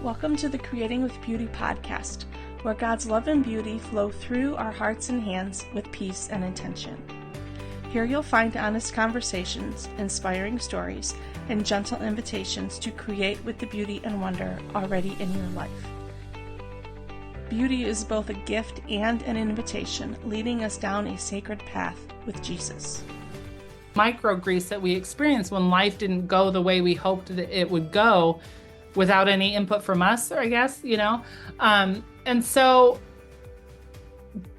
Welcome to the Creating with Beauty podcast, where God's love and beauty flow through our hearts and hands with peace and intention. Here you'll find honest conversations, inspiring stories, and gentle invitations to create with the beauty and wonder already in your life. Beauty is both a gift and an invitation, leading us down a sacred path with Jesus. Micro griefs that we experience when life didn't go the way we hoped that it would go without any input from us, I guess, and so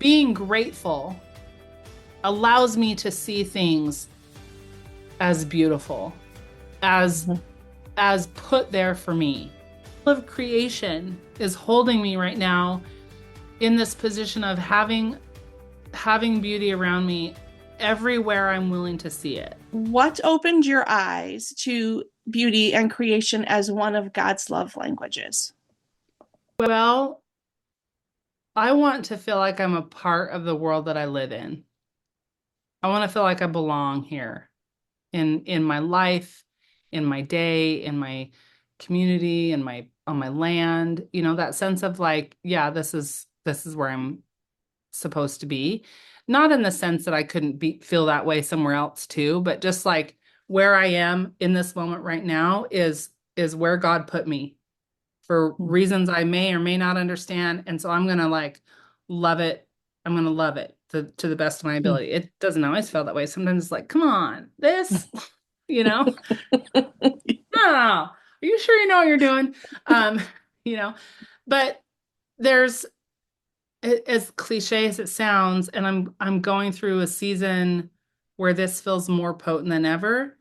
being grateful allows me to see things as beautiful, as put there for me. Of creation is holding me right now in this position of having beauty around me everywhere I'm willing to see it. What opened your eyes to beauty and creation as one of God's love languages? Well, I want to feel like I'm a part of the world that I live in. I want to feel like I belong here in my life, in my day, in my community, on my land, that sense of like, yeah, this is where I'm supposed to be. Not in the sense that I couldn't feel that way somewhere else too, but just like where I am in this moment right now is where God put me for reasons I may or may not understand. And so I'm going to love it. I'm going to love it to the best of my ability. It doesn't always feel that way. Sometimes it's like, come on, this, oh, are you sure you know what you're doing? But there's, as cliche as it sounds, and I'm going through a season where this feels more potent than ever,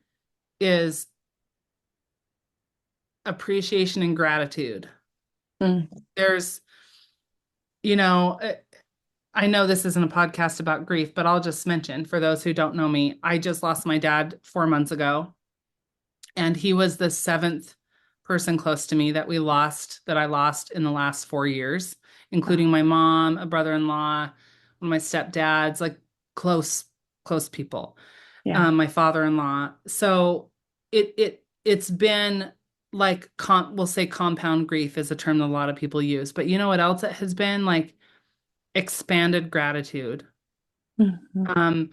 is appreciation and gratitude. There's, I know this isn't a podcast about grief, but I'll just mention, for those who don't know me, I just lost my dad 4 months ago, and he was the 7th person close to me that I lost in the last 4 years, including my mom, a brother-in-law, one of my stepdads, like close people, my father-in-law. So it's been like, we'll say compound grief is a term that a lot of people use, but you know what else it has been? Like expanded gratitude. Would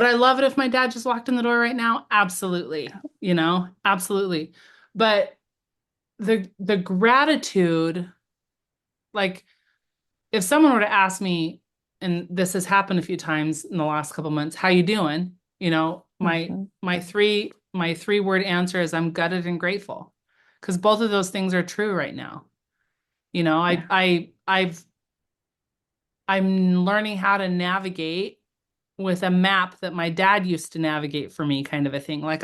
I love it if my dad just walked in the door right now? Absolutely. Absolutely. But the gratitude, like if someone were to ask me, and this has happened a few times in the last couple months, how you doing? My three-word answer is I'm gutted and grateful, because both of those things are true right now. I'm learning how to navigate with a map that my dad used to navigate for me, kind of a thing. Like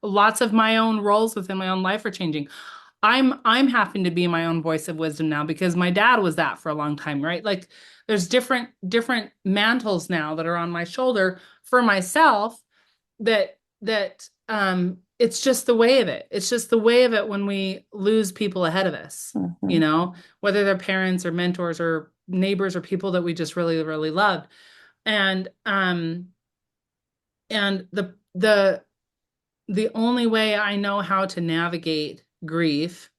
lots of my own roles within my own life are changing. I'm having to be my own voice of wisdom now, because my dad was that for a long time, right? Like there's different mantles now that are on my shoulder for myself that it's just the way of it. It's just the way of it when we lose people ahead of us, whether they're parents or mentors or neighbors or people that we just really, really loved. And the only way I know how to navigate grief,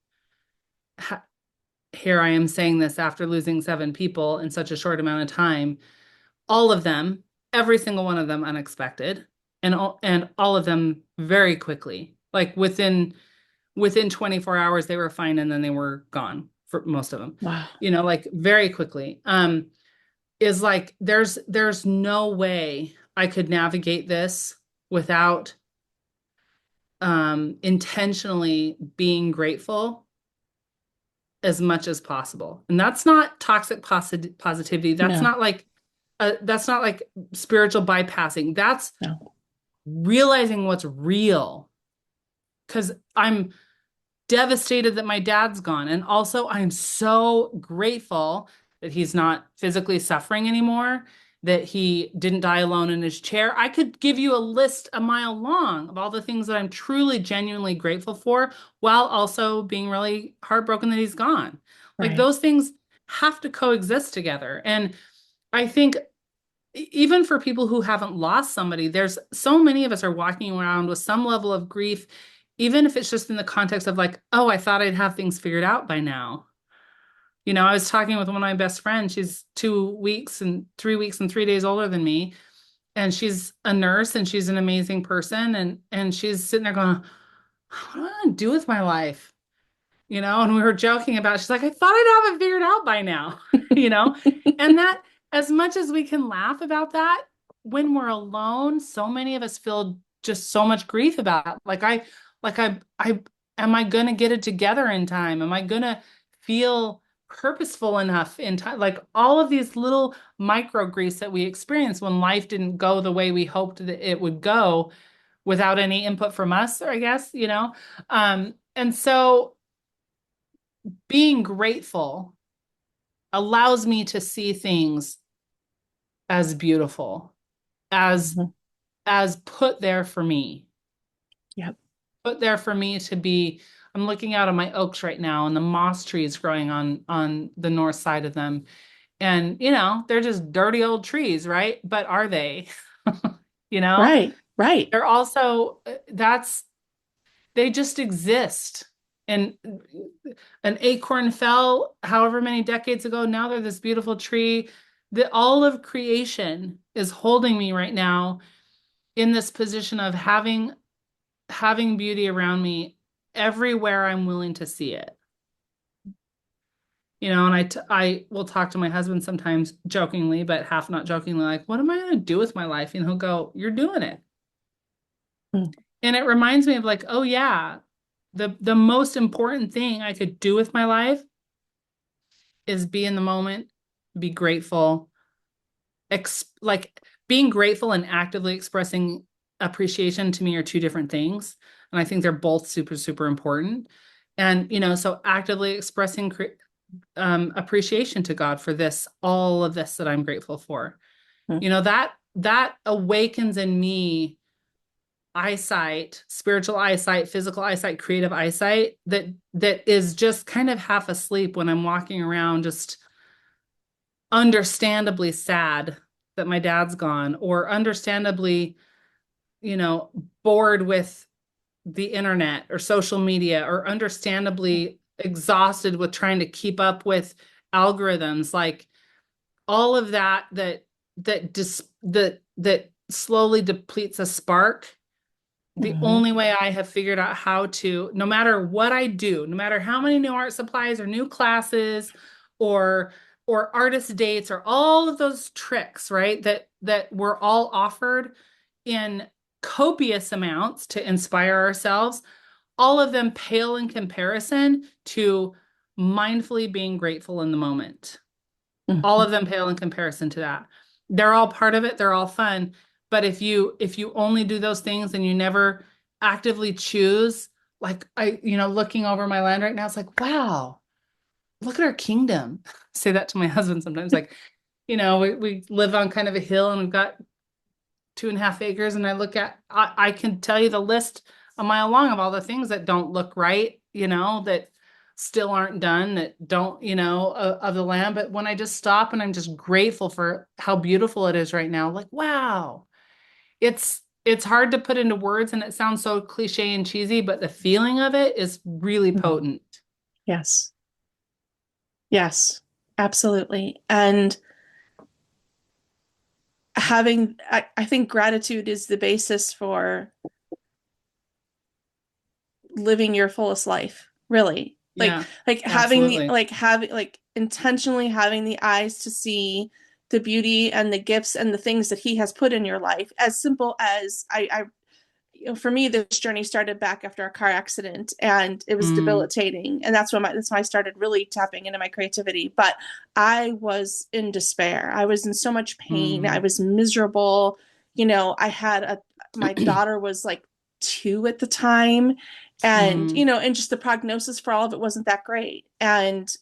here I am saying this after losing 7 people in such a short amount of time, all of them, every single one of them unexpected, and all of them very quickly, like within 24 hours they were fine, and then they were gone for most of them. Wow. Like very quickly. Is like there's no way I could navigate this without intentionally being grateful as much as possible. And that's not toxic positivity. That's not like spiritual bypassing. That's realizing what's real. Because I'm devastated that my dad's gone. And also I'm so grateful that he's not physically suffering anymore, that he didn't die alone in his chair. I could give you a list a mile long of all the things that I'm truly, genuinely grateful for, while also being really heartbroken that he's gone. Like those things have to coexist together. And I think even for people who haven't lost somebody, there's so many of us are walking around with some level of grief even if it's just in the context of like, oh, I thought I'd have things figured out by now. I was talking with one of my best friends. She's 2 weeks and 3 weeks and 3 days older than me. And she's a nurse and she's an amazing person. And she's sitting there going, what do I want to do with my life? And we were joking about, she's like, I thought I'd have it figured out by now, you know, and that as much as we can laugh about that, when we're alone, so many of us feel just so much grief about it. Am I going to get it together in time? Am I going to feel purposeful enough in time? Like all of these little micro griefs that we experience when life didn't go the way we hoped that it would go without any input from us, or I guess. And so being grateful allows me to see things as beautiful, as Mhm. as put there for me. Yep. Put there for me to be. I'm looking out on my oaks right now and the moss trees growing on the north side of them. And they're just dirty old trees, right? But are they? You know, Right. Right. they're also that's they just exist. And an acorn fell however many decades ago. Now they're this beautiful tree. All of creation is holding me right now in this position of having beauty around me everywhere I'm willing to see it. And I will talk to my husband sometimes jokingly, but half not jokingly, like, what am I going to do with my life? And he'll go, you're doing it. Mm. And it reminds me of like, oh yeah, the most important thing I could do with my life is be in the moment, be grateful, like being grateful and actively expressing appreciation to me are two different things. And I think they're both super, super important. And, so actively expressing appreciation to God for all of this that I'm grateful for. Mm. That awakens in me eyesight, spiritual eyesight, physical eyesight, creative eyesight that is just kind of half asleep when I'm walking around just understandably sad that my dad's gone, or understandably, bored with the internet or social media, or understandably exhausted with trying to keep up with algorithms, like all of that slowly depletes a spark. The Mhm. only way I have figured out how to, no matter what I do, no matter how many new art supplies or new classes or artist dates or all of those tricks, right? That we're all offered in copious amounts to inspire ourselves, all of them pale in comparison to mindfully being grateful in the moment. All Mhm. of them pale in comparison to that. They're all part of it. They're all fun. But if you only do those things and you never actively choose, like looking over my land right now, it's like, wow, look at our kingdom. Say that to my husband sometimes. Like, we live on kind of a hill and we've got 2.5 acres. And I can tell you the list a mile long of all the things that don't look right, that still aren't done, that don't, of the land. But when I just stop and I'm just grateful for how beautiful it is right now, like, wow, it's hard to put into words and it sounds so cliche and cheesy, but the feeling of it is really Mhm. potent. Yes. Yes. Absolutely. And I think gratitude is the basis for living your fullest life, really. Yeah, Having absolutely. intentionally having the eyes to see the beauty and the gifts and the things that he has put in your life. As simple as for me, this journey started back after a car accident, and it was Mm, debilitating. And that's when I started really tapping into my creativity. But I was in despair. I was in so much pain. I mm, was miserable. I had my daughter was like 2 at the time, and mm, and just the prognosis for all of it wasn't that great. And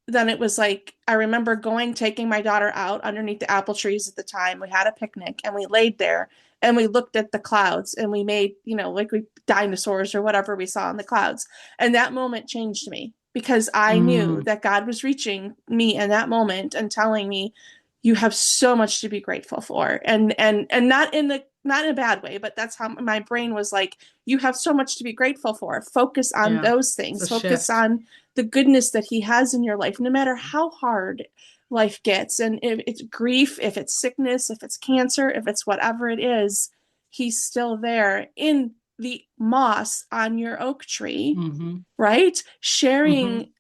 then it was like I remember taking my daughter out underneath the apple trees at the time. We had a picnic and we laid there and we looked at the clouds and we made, like we dinosaurs or whatever we saw in the clouds. And that moment changed me because I knew mm, that God was reaching me in that moment and telling me you have so much to be grateful for. And not in the not in a bad way, but that's how my brain was like, you have so much to be grateful for. Focus on Yeah. those It's a things. Focus shift. on the goodness that he has in your life, no matter how hard life gets. And if it's grief, if it's sickness, if it's cancer, if it's whatever it is, he's still there in the moss on your oak tree, Mm-hmm. right? Mm-hmm. Sharing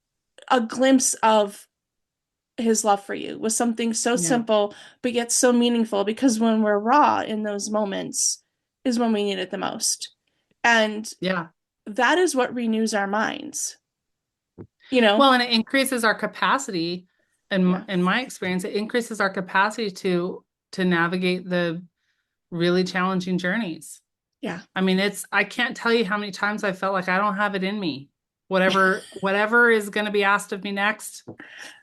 a glimpse of his love for you was something so Yeah. simple, but yet so meaningful, because when we're raw in those moments is when we need it the most. And Yeah. that is what renews our minds, you know? Well, and it increases our capacity. And Yeah. in my experience, it increases our capacity to navigate the really challenging journeys. Yeah. I mean, I can't tell you how many times I felt like I don't have it in me. Whatever is going to be asked of me next,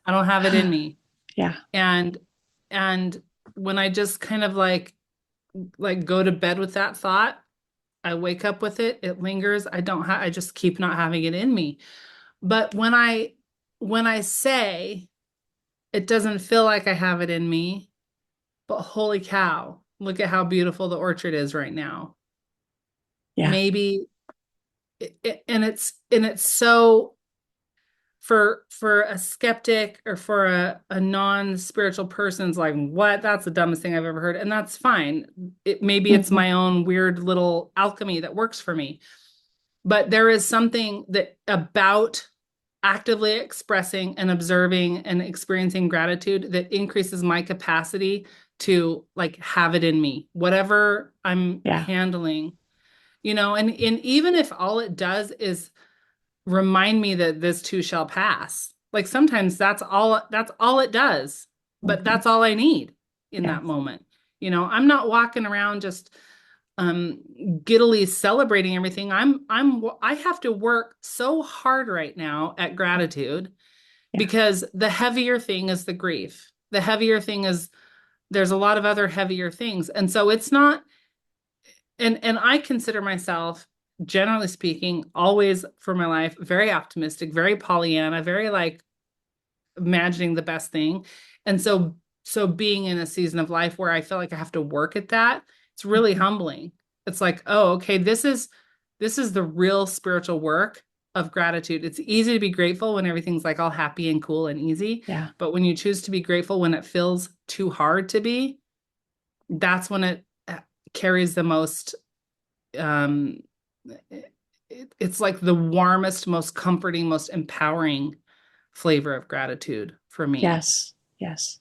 I don't have it in me. Yeah. And and when I just kind of like go to bed with that thought, I wake up with it, it lingers. I just keep not having it in me. But when I say it doesn't feel like I have it in me, but holy cow, look at how beautiful the orchard is right now. Yeah. Maybe and it's so for a skeptic or for a non-spiritual person's like, what? That's the dumbest thing I've ever heard. And that's fine. Maybe it's Mm-hmm. my own weird little alchemy that works for me. But there is something that about actively expressing and observing and experiencing gratitude that increases my capacity to like have it in me, whatever I'm Yeah. handling, and even if all it does is remind me that this too shall pass. Like sometimes that's all it does, but Mm-hmm. that's all I need in Yeah. that moment. I'm not walking around just um giddily celebrating everything. I have to work so hard right now at gratitude Yeah. because the heavier thing is the grief. The heavier thing is there's a lot of other heavier things. And so it's not and I consider myself, generally speaking, always for my life, very optimistic, very Pollyanna, very like imagining the best thing. And so being in a season of life where I feel like I have to work at that, it's really Mm-hmm. humbling. It's like, oh, okay, this is the real spiritual work of gratitude. It's easy to be grateful when everything's like all happy and cool and easy, Yeah. but when you choose to be grateful when it feels too hard to be, that's when it carries the most um it's like the warmest, most comforting, most empowering flavor of gratitude for me. Yes. Yes.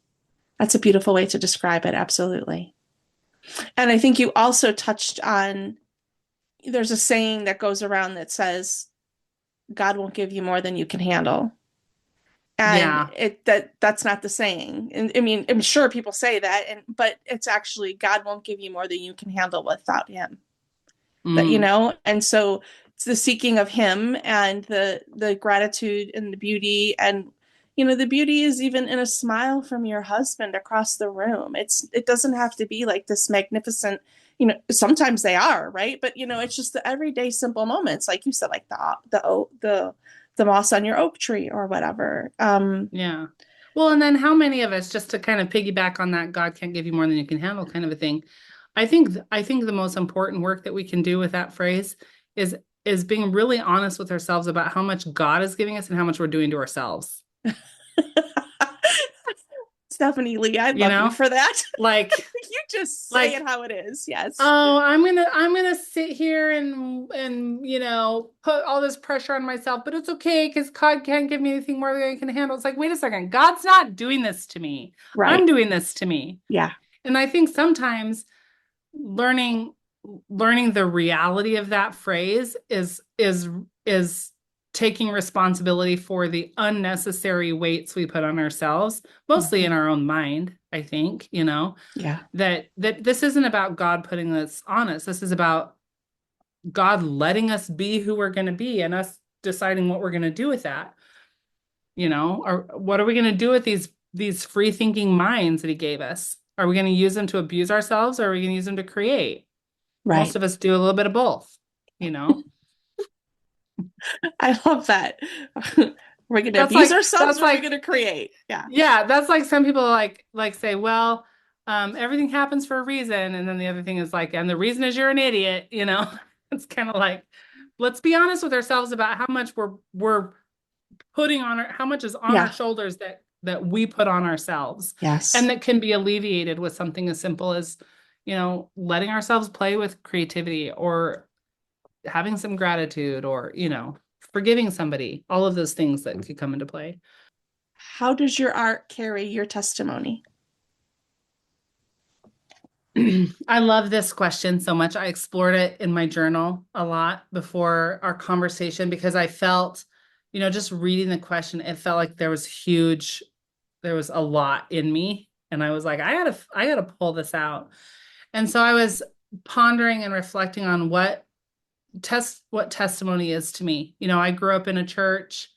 That's a beautiful way to describe it. Absolutely. And I think you also touched on, there's a saying that goes around that says, God won't give you more than you can handle. And Yeah. that's not the saying. And I mean, I'm sure people say that, but it's actually, God won't give you more than you can handle without him. That, Mm. and so it's the seeking of him and the gratitude and the beauty. And the beauty is even in a smile from your husband across the room. It doesn't have to be like this magnificent, sometimes they are, right? But it's just the everyday simple moments, like you said, like the moss on your oak tree or whatever. Yeah. Well, and then how many of us, just to kind of piggyback on that, God can't give you more than you can handle kind of a thing. I think the most important work that we can do with that phrase is is being really honest with ourselves about how much God is giving us and how much we're doing to ourselves. Stephanie Lee, I You love you know? for that. Like You just say it like how it is. Yes. oh, I'm gonna sit here and put all this pressure on myself, but it's okay because God can't give me anything more than I can handle. It's like, wait a second, God's not doing this to me. I'm Right. doing this to me. Yeah. And I think sometimes learning learning the reality of that phrase is taking responsibility for the unnecessary weights we put on ourselves, mostly Mm-hmm. in our own mind, I think, Yeah. that this isn't about God putting this on us. This is about God letting us be who we're going to be and us deciding what we're going to do with that, or what are we going to do with these free thinking minds that he gave us? Are we going to use them to abuse ourselves or are we going to use them to create? Most Right. of us do a little bit of both, you know? I love that. We're going to That's abuse like, ourselves that's or we're like, going to create. Yeah. yeah, that's like some people like say, well, everything happens for a reason. And then the other thing is like, and the reason is you're an idiot, It's kind of like, let's be honest with ourselves about how much we're putting on how much is on our Yeah. shoulders that we put on ourselves, and Yes. that can be alleviated with something as simple as, letting ourselves play with creativity, or having some gratitude, or, forgiving somebody, all of those things that could come into play. How does your art carry your testimony? I love this question so much. I explored it in my journal a lot before our conversation because I felt, just reading the question, it felt like there was a lot in me. And I was like, I gotta pull this out. And so I was pondering and reflecting on what testimony is to me. I grew up in a church.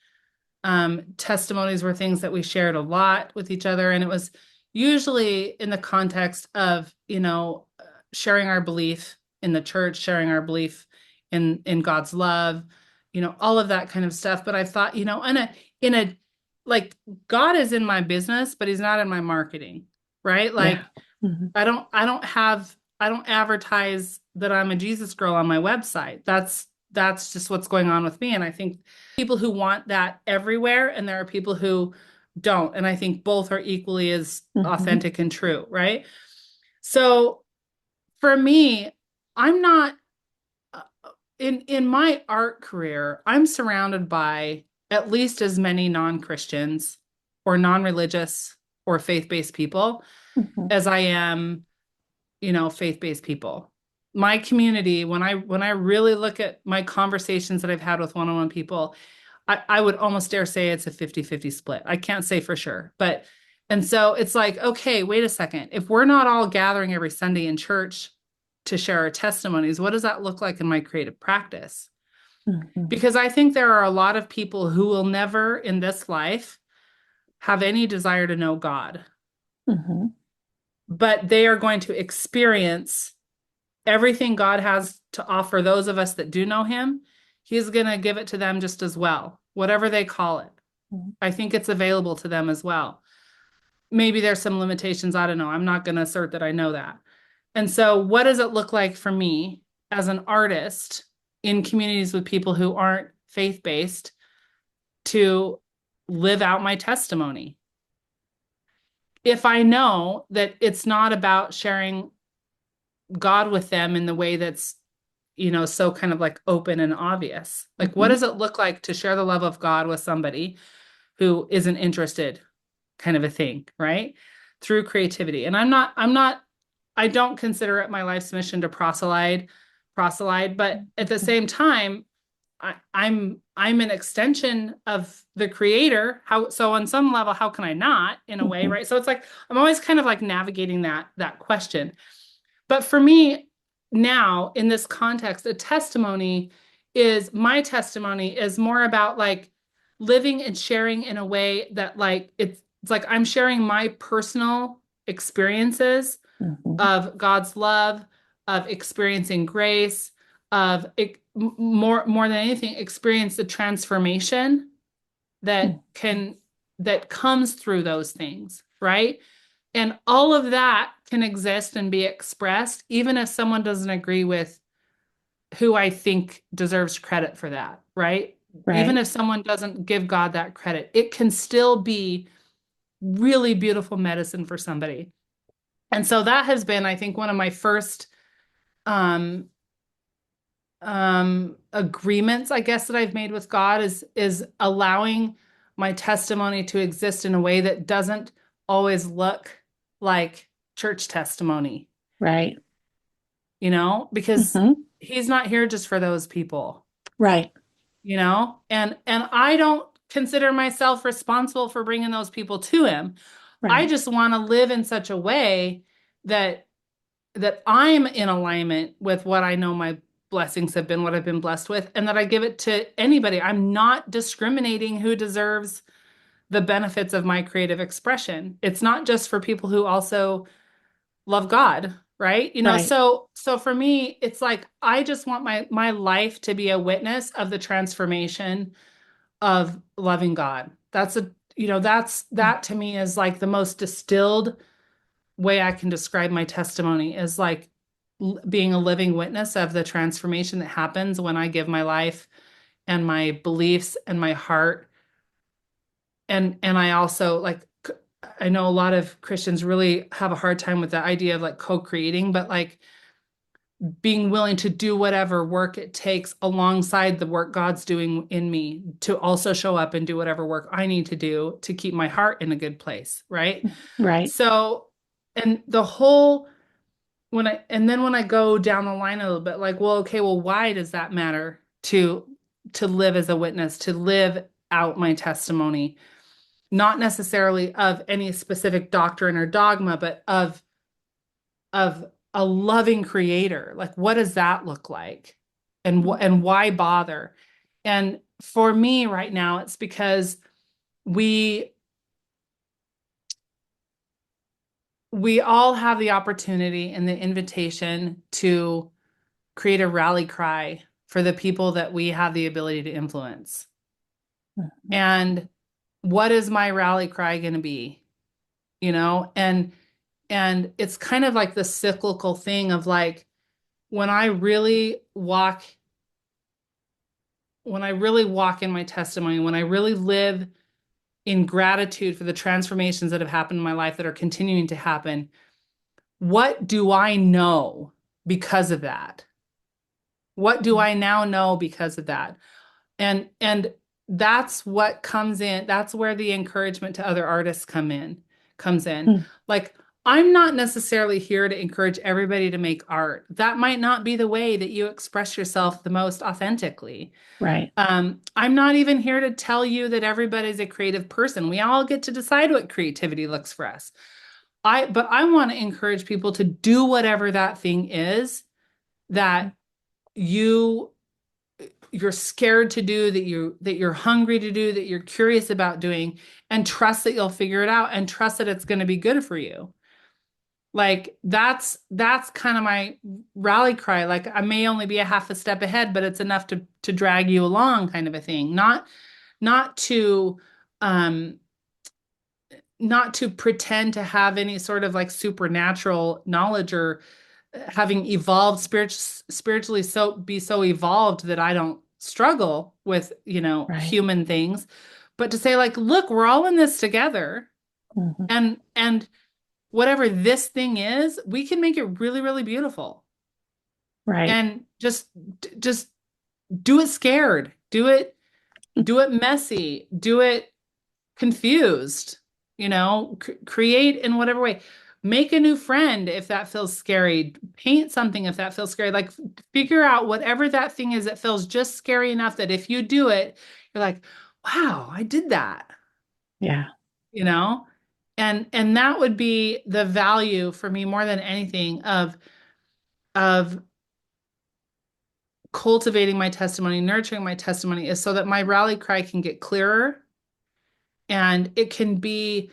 Testimonies were things that we shared a lot with each other. And it was usually in the context of, sharing our belief in the church, sharing our belief in God's love, all of that kind of stuff. But I thought, in a like, God is in my business, but he's not in my marketing, right? Yeah. Like, Mhm. I don't advertise that I'm a Jesus girl on my website. That's just what's going on with me. And I think people who want that everywhere, and there are people who don't. And I think both are equally as Mhm. authentic and true, right? So for me, I'm not uh, in my art career, I'm surrounded by at least as many non-Christians or non-religious or faith-based people Mhm. as I am, faith-based people. My community, when I really look at my conversations that I've had with one-on-one people, I would almost dare say it's a 50-50 split. I can't say for sure, but and so it's like, okay, wait a second. If we're not all gathering every Sunday in church to share our testimonies, what does that look like in my creative practice? Mhm. Because I think there are a lot of people who will never in this life have any desire to know God, Mhm. but they are going to experience everything God has to offer those of us that do know him. He's going to give it to them just as well, whatever they call it. Mhm. I think it's available to them as well. Maybe there's some limitations. I don't know. I'm not going to assert that I know that. And so, what does it look like for me as an artist in communities with people who aren't faith based to live out my testimony? If I know that it's not about sharing God with them in the way that's, so kind of like open and obvious. Like, what Mhm. does it look like to share the love of God with somebody who isn't interested, kind of a thing, right? Through creativity. And I don't consider it my life's mission to proselyte, but at the same time, I'm an extension of the creator. So on some level, how can I not, in a way, Mhm. right? So it's like I'm always kind of like navigating that question. But for me now, in this context, my testimony is more about like living and sharing in a way that like it's like I'm sharing my personal experiences Mhm. of God's love, of experiencing grace, of more than anything, experience the transformation that Mhm. can that comes through those things, right? And all of that can exist and be expressed, even if someone doesn't agree with who I think deserves credit for that, right? Even Right. if someone doesn't give God that credit, it can still be really beautiful medicine for somebody. And so that has been, I think, one of my first um, agreements, I guess, that I've made with God is allowing my testimony to exist in a way that doesn't always look like church testimony, Right. because Mhm. he's not here just for those people, Right. and I don't consider myself responsible for bringing those people to him. I Right. just want to live in such a way that I'm in alignment with what I know my blessings have been, what I've been blessed with, and that I give it to anybody. I'm not discriminating who deserves the benefits of my creative expression. It's not just for people who also love God, right? Right. So for me, it's like I just want my life to be a witness of the transformation of loving God. That to me is like the most distilled way I can describe my testimony is like being a living witness of the transformation that happens when I give my life and my beliefs and my heart. And I also like, I know a lot of Christians really have a hard time with the idea of like co-creating, but like being willing to do whatever work it takes alongside the work God's doing in me to also show up and do whatever work I need to do to keep my heart in a good place, right? Right. So, and the whole and then when I go down the line a little bit, like, well, okay, well, why does that matter to live as a witness, to live out my testimony, not necessarily of any specific doctrine or dogma, but of a loving creator. Like, what does that look like? And why bother? And for me right now, it's because we we all have the opportunity and the invitation to create a rally cry for the people that we have the ability to influence. Mhm. And what is my rally cry going to be? You know, and it's kind of like the cyclical thing of like when I really walk in my testimony, when I really live in gratitude for the transformations that have happened in my life that are continuing to happen, what do I know because of that? What do I now know because of that? And that's what comes in. That's where the encouragement to other artists comes in. Mm. Like, I'm not necessarily here to encourage everybody to make art. That might not be the way that you express yourself the most authentically. Right. I'm not even here to tell you that everybody's a creative person. We all get to decide what creativity looks for us. But I want to encourage people to do whatever that thing is that you you're scared to do, that you're hungry to do, that you're curious about doing, and trust that you'll figure it out and trust that it's going to be good for you. Like that's kind of my rally cry. Like I may only be a half a step ahead, but it's enough to drag you along kind of a thing. Not to um not to pretend to have any sort of like supernatural knowledge or having evolved spiritually so evolved that I don't struggle with, Right. human things, but to say like, look, we're all in this together Mhm. and whatever this thing is, we can make it really, really beautiful. Right. And just do it scared. Do it messy. Do it confused, create in whatever way. Make a new friend if that feels scary. Paint something if that feels scary. Like figure out whatever that thing is that feels just scary enough that if you do it, you're like, wow, I did that, Yeah. you know? And that would be the value for me more than anything of cultivating my testimony, nurturing my testimony is so that my rally cry can get clearer and it can be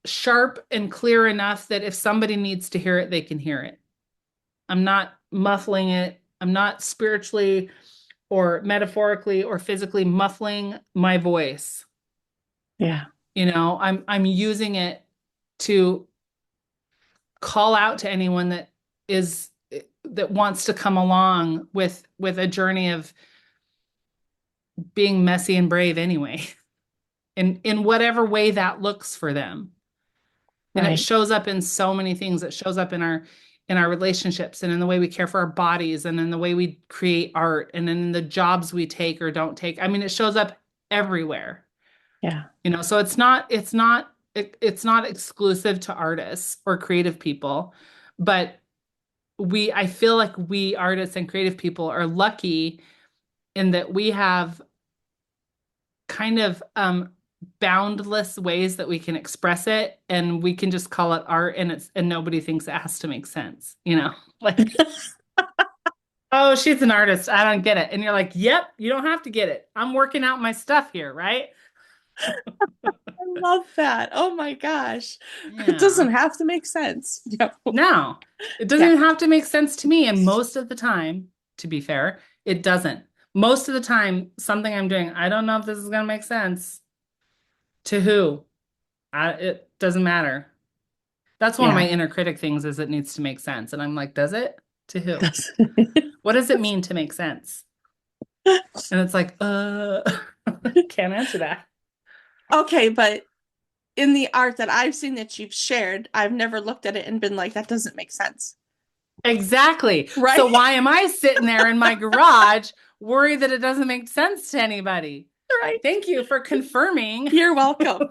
sharp and clear enough that if somebody needs to hear it, they can hear it. I'm not muffling it. I'm not spiritually or metaphorically or physically muffling my voice. Yeah. I'm using it to call out to anyone that wants to come along with a journey of being messy and brave anyway, in whatever way that looks for them. And it Right. shows up in so many things. It shows up in our relationships and in the way we care for our bodies and in the way we create art and in the jobs we take or don't take. I mean, it shows up everywhere. Yeah. So it's not exclusive to artists or creative people, but I feel like we artists and creative people are lucky in that we have kind of boundless ways that we can express it and we can just call it art and nobody thinks it has to make sense, like, oh, she's an artist, I don't get it, and you're like, yep, you don't have to get it, I'm working out my stuff here, right? I love that. Oh my gosh. It Yeah. doesn't have to make sense. Yeah. No, it doesn't Yeah. even have to make sense to me, and most of the time, to be fair, it doesn't. Most of the time something I'm doing, I don't know if this is going to make sense to who. Doesn't matter. That's one of Yeah. my inner critic things is it needs to make sense. And I'm like, does it? To who? That's What does it mean to make sense? And it's like, can't answer that. okay, but in the art that I've seen that you've shared, I've never looked at it and been like, that doesn't make sense. Exactly. Right? So why am I sitting there in my garage worried that it doesn't make sense to anybody? Right. Thank you for confirming. You're welcome.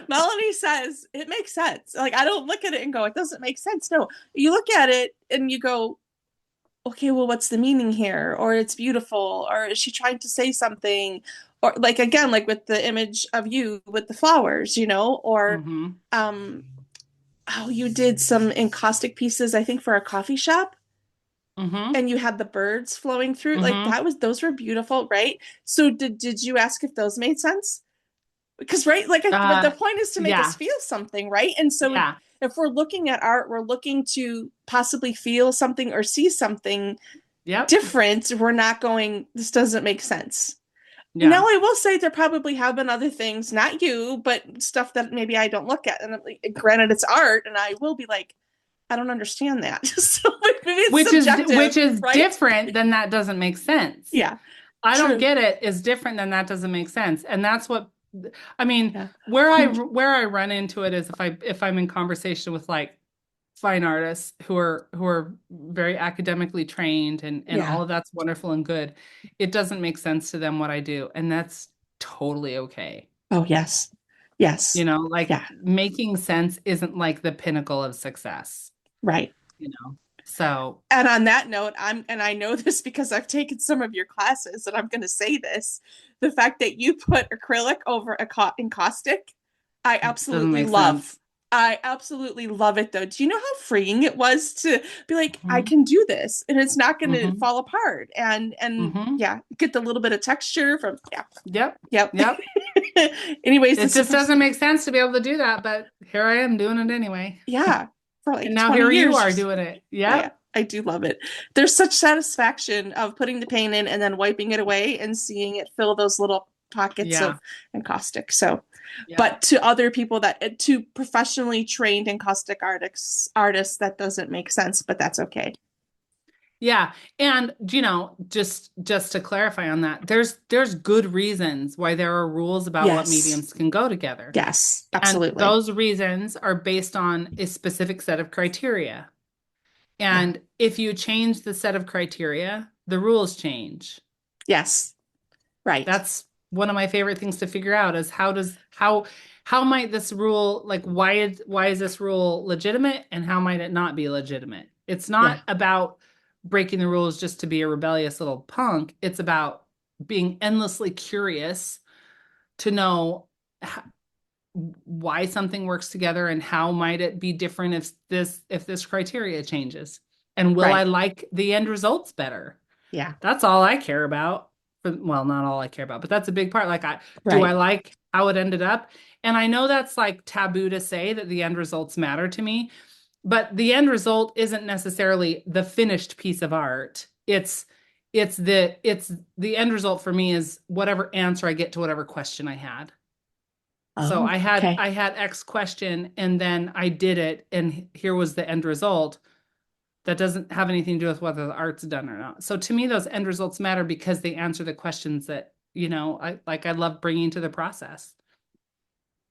Melanie says it makes sense. Like, I don't look at it and go, it doesn't make sense. No, you look at it and you go, okay, well, what's the meaning here? Or it's beautiful. Or is she trying to say something? Or like, again, like with the image of you with the flowers, or, Hmm. um, oh, you did some encaustic pieces, I think, for a coffee shop, Hmm. and you had the birds flowing through. Like Hmm. those were beautiful, right? So did you ask if those made sense? Because right, like the Uh, point is to make us yeah. feel something, right? And so Yeah. if we're looking at art, we're looking to possibly feel something or see something Yep. different. We're not going, this doesn't make sense. Now, Yeah. I will say there probably have been other things, not you, but stuff that maybe I don't look at. And granted, it's art, and I will be like, I don't understand that. So maybe it's Which subjective, is right? different than that doesn't make sense. Yeah, I don't true. get it is different than that doesn't make sense. And that's what I mean, Yeah. where I run into it is if I'm in conversation with like fine artists who are very academically trained and Yeah. all of that's wonderful and good. It doesn't make sense to them what I do, and that's totally okay. Oh, yes. Yes. Like Yeah. making sense isn't like the pinnacle of success, Right. you know. So, And on that note, and I know this because I've taken some of your classes, and I'm going to say this, the fact that you put acrylic over a encaustic, I doesn't absolutely make love. sense. I absolutely love it though. Do you know how freeing it was to be like, I Hmm. can do this and it's not going to Hmm. fall apart, and Hmm. yeah, get the little bit of texture from, yeah. Yep. Yep. Yep. Anyways, It this just was, doesn't make sense to be able to do that, but here I am doing it anyway. yeah, for And like now 20 here you years or are so. doing it. Oh yeah, Yep. I do love it. There's such satisfaction of putting the paint in and then wiping it away and seeing it fill those little pockets of Yeah. encaustic. So, Yep. but to other people to professionally trained encaustic artists, that doesn't make sense, but that's okay. Yeah. And just to clarify on that, there's good reasons why there are rules about what Yes. mediums can go together. Yes, And absolutely. those reasons are based on a specific set of criteria. Yeah. And if you change the set of criteria, the rules change. Yes. Right. That's one of my favorite things to figure out is how might this rule like why is this rule legitimate and how might it not be legitimate? It's Yeah. not about breaking the rules just to be a rebellious little punk. It's about being endlessly curious to know why something works together and how might it be different if this criteria changes. And will I Right. like the end results better? Yeah. That's all I care about. Well, not all I care about, but that's a big part. Like, do I Right. like how it ended up? And I know that's like taboo to say that the end results matter to me, but the end result isn't necessarily the finished piece of art. It's the end result for me is whatever answer I get to whatever question I had. So Oh, I had okay. I had X question and then I did it and here was the end result. That doesn't have anything to do with whether the art's done or not. So to me, those end results matter because they answer the questions that, I love bringing to the process.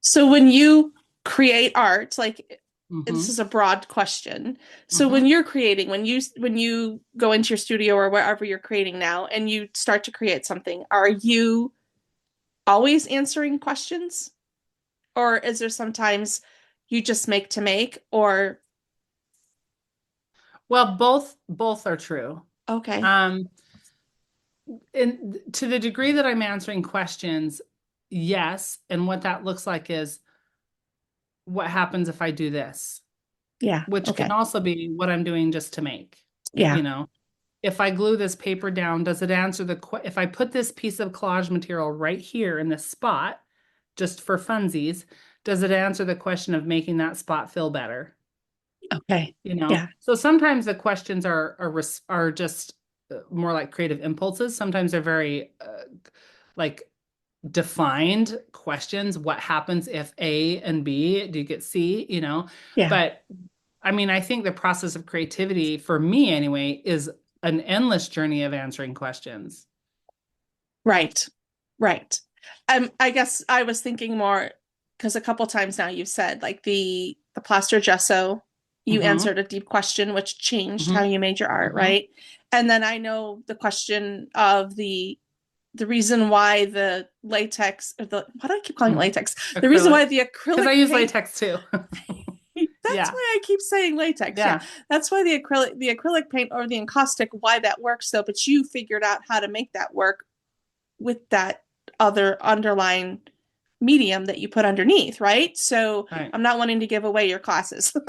So when you create art, like this Hmm. is a broad question. So when Hmm. you're creating, when you go into your studio or wherever you're creating now and you start to create something, are you always answering questions? Or is there sometimes you just make to make or Well, both are true. okay. Um, and to the degree that I'm answering questions, yes. And what that looks like is what happens if I do this, Yeah, which can okay. also be what I'm doing just to make, Yeah. you know. If I glue this paper down, does it answer if I put this piece of collage material right here in this spot, just for funsies, does it answer the question of making that spot feel better? Okay. You know, Yeah. so sometimes the questions are just more like creative impulses. Sometimes they're very like defined questions. What happens if A and B? Do you get C? Yeah. But I mean, I think the process of creativity, for me anyway, is an endless journey of answering questions. Right. Right. I guess I was thinking more because a couple times now you've said like the plaster gesso, you Hmm. answered a deep question which changed how Hmm. you made your art, Hmm. right? And then I know the question of the reason why the latex or the why do I keep calling it Hmm. latex? The reason why Acrylic. the Because I acrylic use paint latex too. that's Yeah. why I keep saying latex. Yeah. Yeah. That's why the acrylic paint or the encaustic, why that works though, but you figured out how to make that work with that other underlying medium that you put underneath, right? So Right. I'm not wanting to give away your classes, Oh,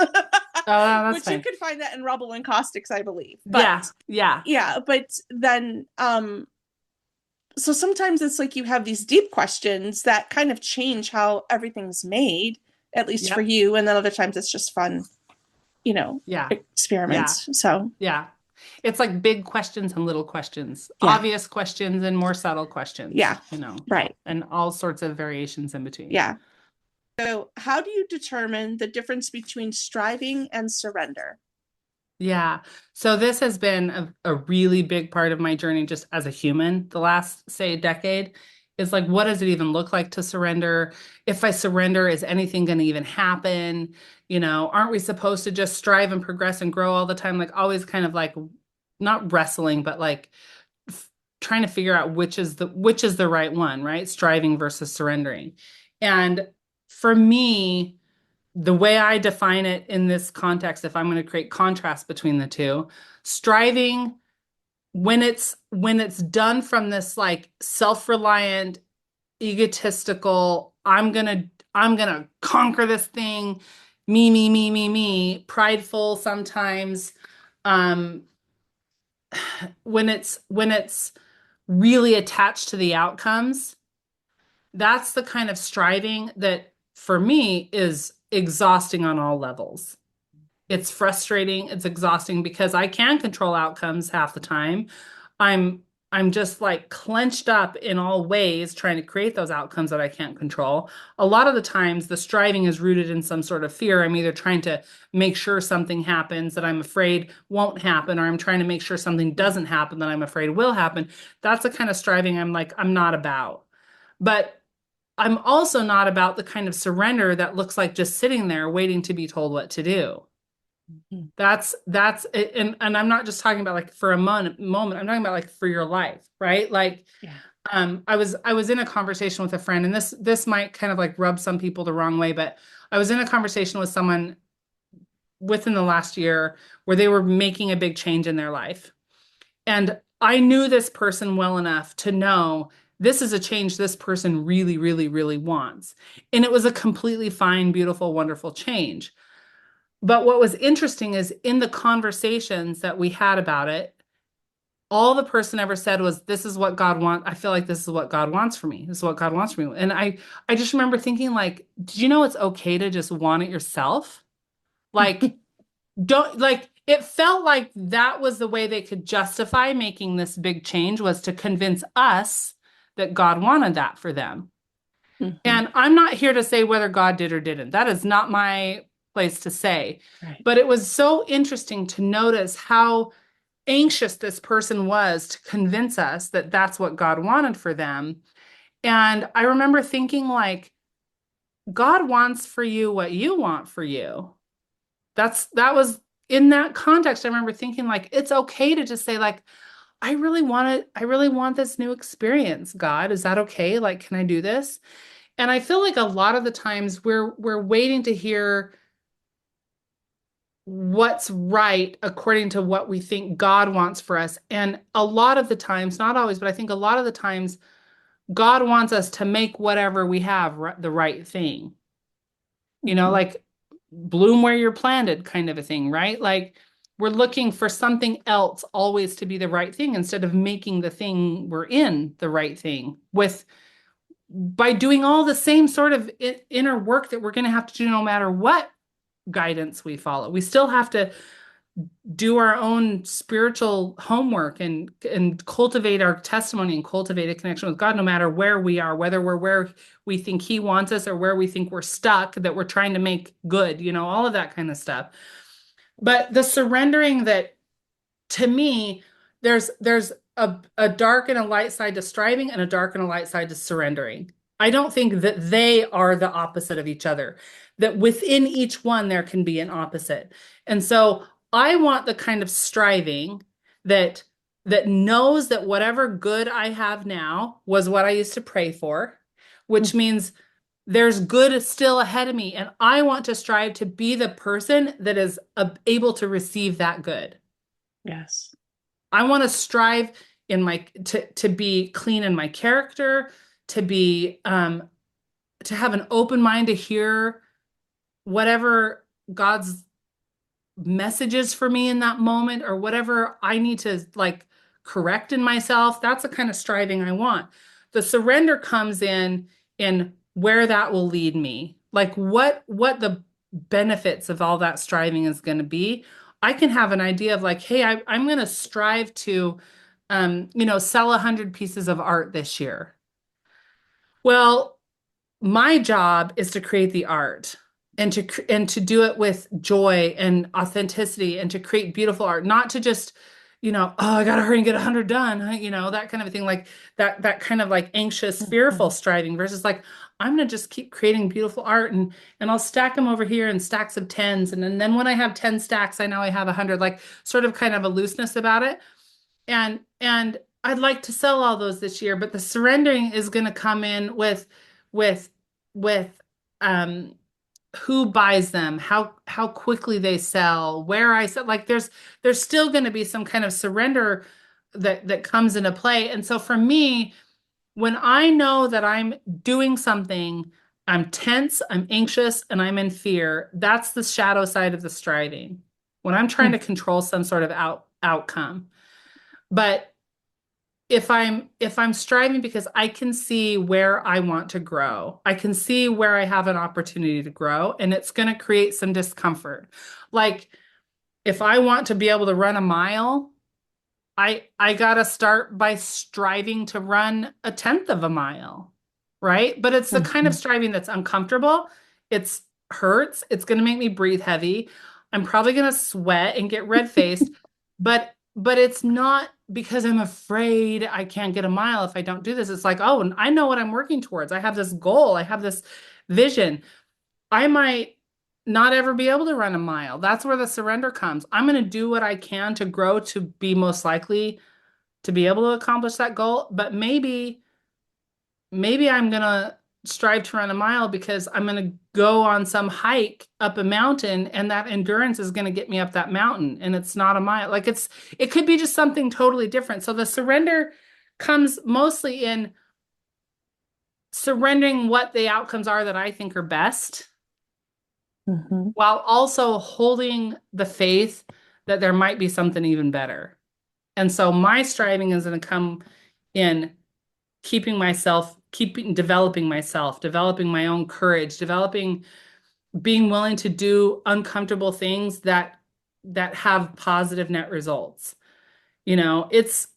that's which you fine. can find that in Rubble and Caustics, I believe. Yeah. But Yeah. yeah, but then so sometimes it's like you have these deep questions that kind of change how everything's made, at least for Yep. you, and then other times it's just fun, Yeah. Yeah. experiments. So Yeah. It's like big questions and little questions, yeah, obvious questions and more subtle questions, yeah, right, and all sorts of variations in between. yeah. So how do you determine the difference between striving and surrender? Yeah. So this has been a really big part of my journey just as a human the last, say, decade. Is like, what does it even look like to surrender? If I surrender, is anything going to even happen? Aren't we supposed to just strive and progress and grow all the time? Like always kind of like not wrestling, but like f trying to figure out which is the right one, right? Striving versus surrendering. And for me, the way I define it in this context, if I'm going to create contrast between the two, striving when it's done from this like self-reliant, egotistical, I'm gonna conquer this thing, me, prideful sometimes. Um, when it's really attached to the outcomes, that's the kind of striving that for me is exhausting on all levels. It's frustrating, it's exhausting because I can control outcomes half the time. I'm I'm just like clenched up in all ways trying to create those outcomes that I can't control. A lot of the times the striving is rooted in some sort of fear. I'm either trying to make sure something happens that I'm afraid won't happen, or I'm trying to make sure something doesn't happen that I'm afraid will happen. That's the kind of striving I'm not about. But I'm also not about the kind of surrender that looks like just sitting there waiting to be told what to do. Mhm. That's and I'm not just talking about like for a moment. I'm talking about like for your life, right? Like Yeah. I was in a conversation with a friend, and this might kind of like rub some people the wrong way, but I was in a conversation with someone within the last year where they were making a big change in their life. And I knew this person well enough to know this is a change this person really, really, really wants. And it was a completely fine, beautiful, wonderful change. But what was interesting is in the conversations that we had about it, all the person ever said was, "This is what God wants. I feel like this is what God wants for me. This is what God wants for me." And I just remember thinking, like, did you know it's okay to just want it yourself? Like, don't like it felt like that was the way they could justify making this big change was to convince us that God wanted that for them. Mhm. And I'm not here to say whether God did or didn't. That is not my place to say. Right. But it was so interesting to notice how anxious this person was to convince us that that's what God wanted for them. And I remember thinking, like, God wants for you what you want for you. That was in that context. I remember thinking, like, it's okay to just say, like, I really want this new experience, God. Is that okay? Like, can I do this? And I feel like a lot of the times we're waiting to hear what's right according to what we think God wants for us. And a lot of the times, not always, but I think a lot of the times, God wants us to make whatever we have the right thing. Mhm. Like bloom where you're planted kind of a thing, right? Like we're looking for something else always to be the right thing instead of making the thing we're in the right thing with by doing all the same sort of inner work that we're going to have to do no matter what guidance we follow. We still have to do our own spiritual homework and cultivate our testimony and cultivate a connection with God no matter where we are, whether we're where we think he wants us or where we think we're stuck, that we're trying to make good, all of that kind of stuff. But the surrendering that, to me, there's a dark and a light side to striving and a dark and a light side to surrendering. I don't think that they are the opposite of each other, that within each one there can be an opposite. And so I want the kind of striving that knows that whatever good I have now was what I used to pray for, which means there's good still ahead of me. And I want to strive to be the person that is able to receive that good. Yes. I want to strive in my to be clean in my character, to be to have an open mind to hear whatever God's messages for me in that moment, or whatever I need to like correct in myself. That's the kind of striving I want. The surrender comes in where that will lead me. Like what the benefits of all that striving is going to be. I can have an idea of like, hey, I'm going to strive to sell 100 pieces of art this year. Well, my job is to create the art and to do it with joy and authenticity and to create beautiful art, not to just, oh, I gotta hurry and get 100 done, that kind of a thing, like that kind of like anxious, fearful striving versus like, I'm gonna just keep creating beautiful art and I'll stack them over here in stacks of tens. And then when I have 10 stacks, I know I have 100, like sort of kind of a looseness about it. And I'd like to sell all those this year, but the surrendering is going to come in with with um who buys them, how quickly they sell, where I sell. Like there's still going to be some kind of surrender that comes into play. And so for me, when I know that I'm doing something, I'm tense, I'm anxious, and I'm in fear, that's the shadow side of the striving. When I'm trying to control some sort of outcome. But if I'm striving because I can see where I want to grow, I can see where I have an opportunity to grow, and it's going to create some discomfort. Like if I want to be able to run a mile, I gotta start by striving to run a tenth of a mile, right? But it's the kind of striving that's uncomfortable. It's hurts. It's gonna make me breathe heavy. I'm probably gonna sweat and get red-faced, but it's not because I'm afraid I can't get a mile if I don't do this. It's like, oh, and I know what I'm working towards. I have this goal. I have this vision. I might not ever be able to run a mile. That's where the surrender comes. I'm going to do what I can to grow to be most likely to be able to accomplish that goal. But maybe I'm going to strive to run a mile because I'm going to go on some hike up a mountain and that endurance is going to get me up that mountain and it's not a mile. Like it could be just something totally different. So the surrender comes mostly in surrendering what the outcomes are that I think are best, while also holding the faith that there might be something even better. And so my striving is going to come in developing myself, developing my own courage, being willing to do uncomfortable things that have positive net results. It's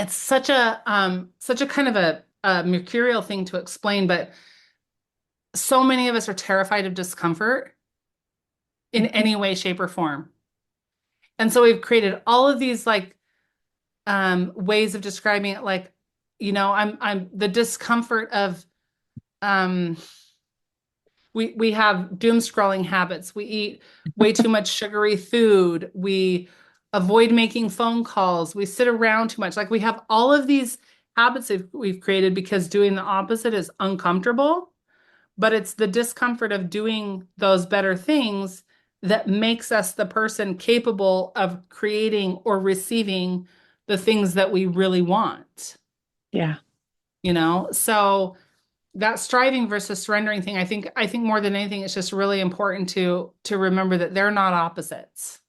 such a kind of a mercurial thing to explain, but so many of us are terrified of discomfort in any way, shape, or form. And so we've created all of these like ways of describing it, like, I'm the discomfort of um we have doom scrolling habits. We eat way too much sugary food. We avoid making phone calls. We sit around too much. Like we have all of these habits that we've created because doing the opposite is uncomfortable. But it's the discomfort of doing those better things that makes us the person capable of creating or receiving the things that we really want. Yeah. So that striving versus surrendering thing, I think more than anything, it's just really important to remember that they're not opposites.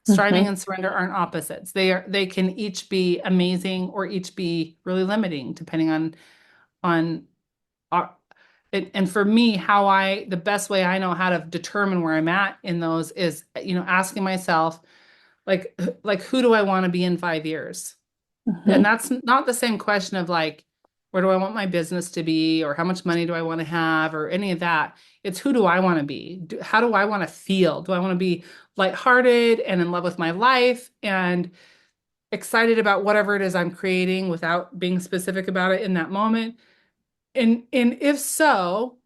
Striving and surrender aren't opposites. They can each be amazing or each be really limiting, depending on and for me, the best way I know how to determine where I'm at in those is, asking myself, like who do I want to be in 5 years? And Hmm. that's not the same question of like, where do I want my business to be, or how much money do I want to have, or any of that. It's who do I want to be? How do I want to feel? Do I want to be lighthearted and in love with my life and excited about whatever it is I'm creating without being specific about it in that moment? And if so,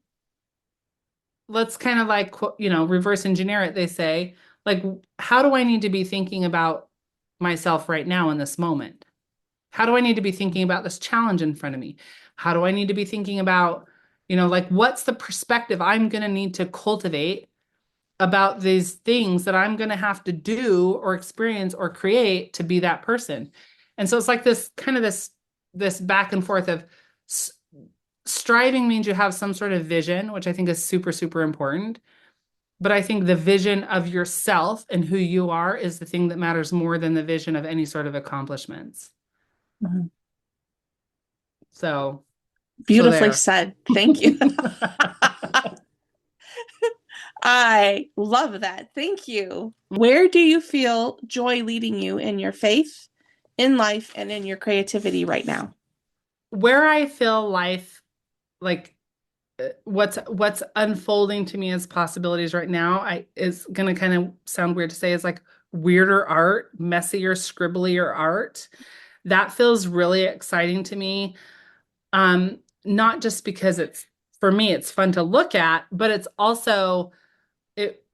let's kind of like, reverse engineer it. They say, like, how do I need to be thinking about myself right now in this moment? How do I need to be thinking about this challenge in front of me? How do I need to be thinking about, like, what's the perspective I'm going to need to cultivate about these things that I'm going to have to do or experience or create to be that person? And so it's like this kind of this back and forth of striving means you have some sort of vision, which I think is super, super important. But I think the vision of yourself and who you are is the thing that matters more than the vision of any sort of accomplishments. Hmm. So, so Beautifully there. said. Thank you. I love that. Thank you. Where do you feel joy leading you in your faith, in life, and in your creativity right now? Where I feel life, like what's unfolding to me as possibilities right now, I is gonna kind of sound weird to say, is like weirder art, messier, scribblier art. That feels really exciting to me. Not just because it's for me, it's fun to look at, but it's also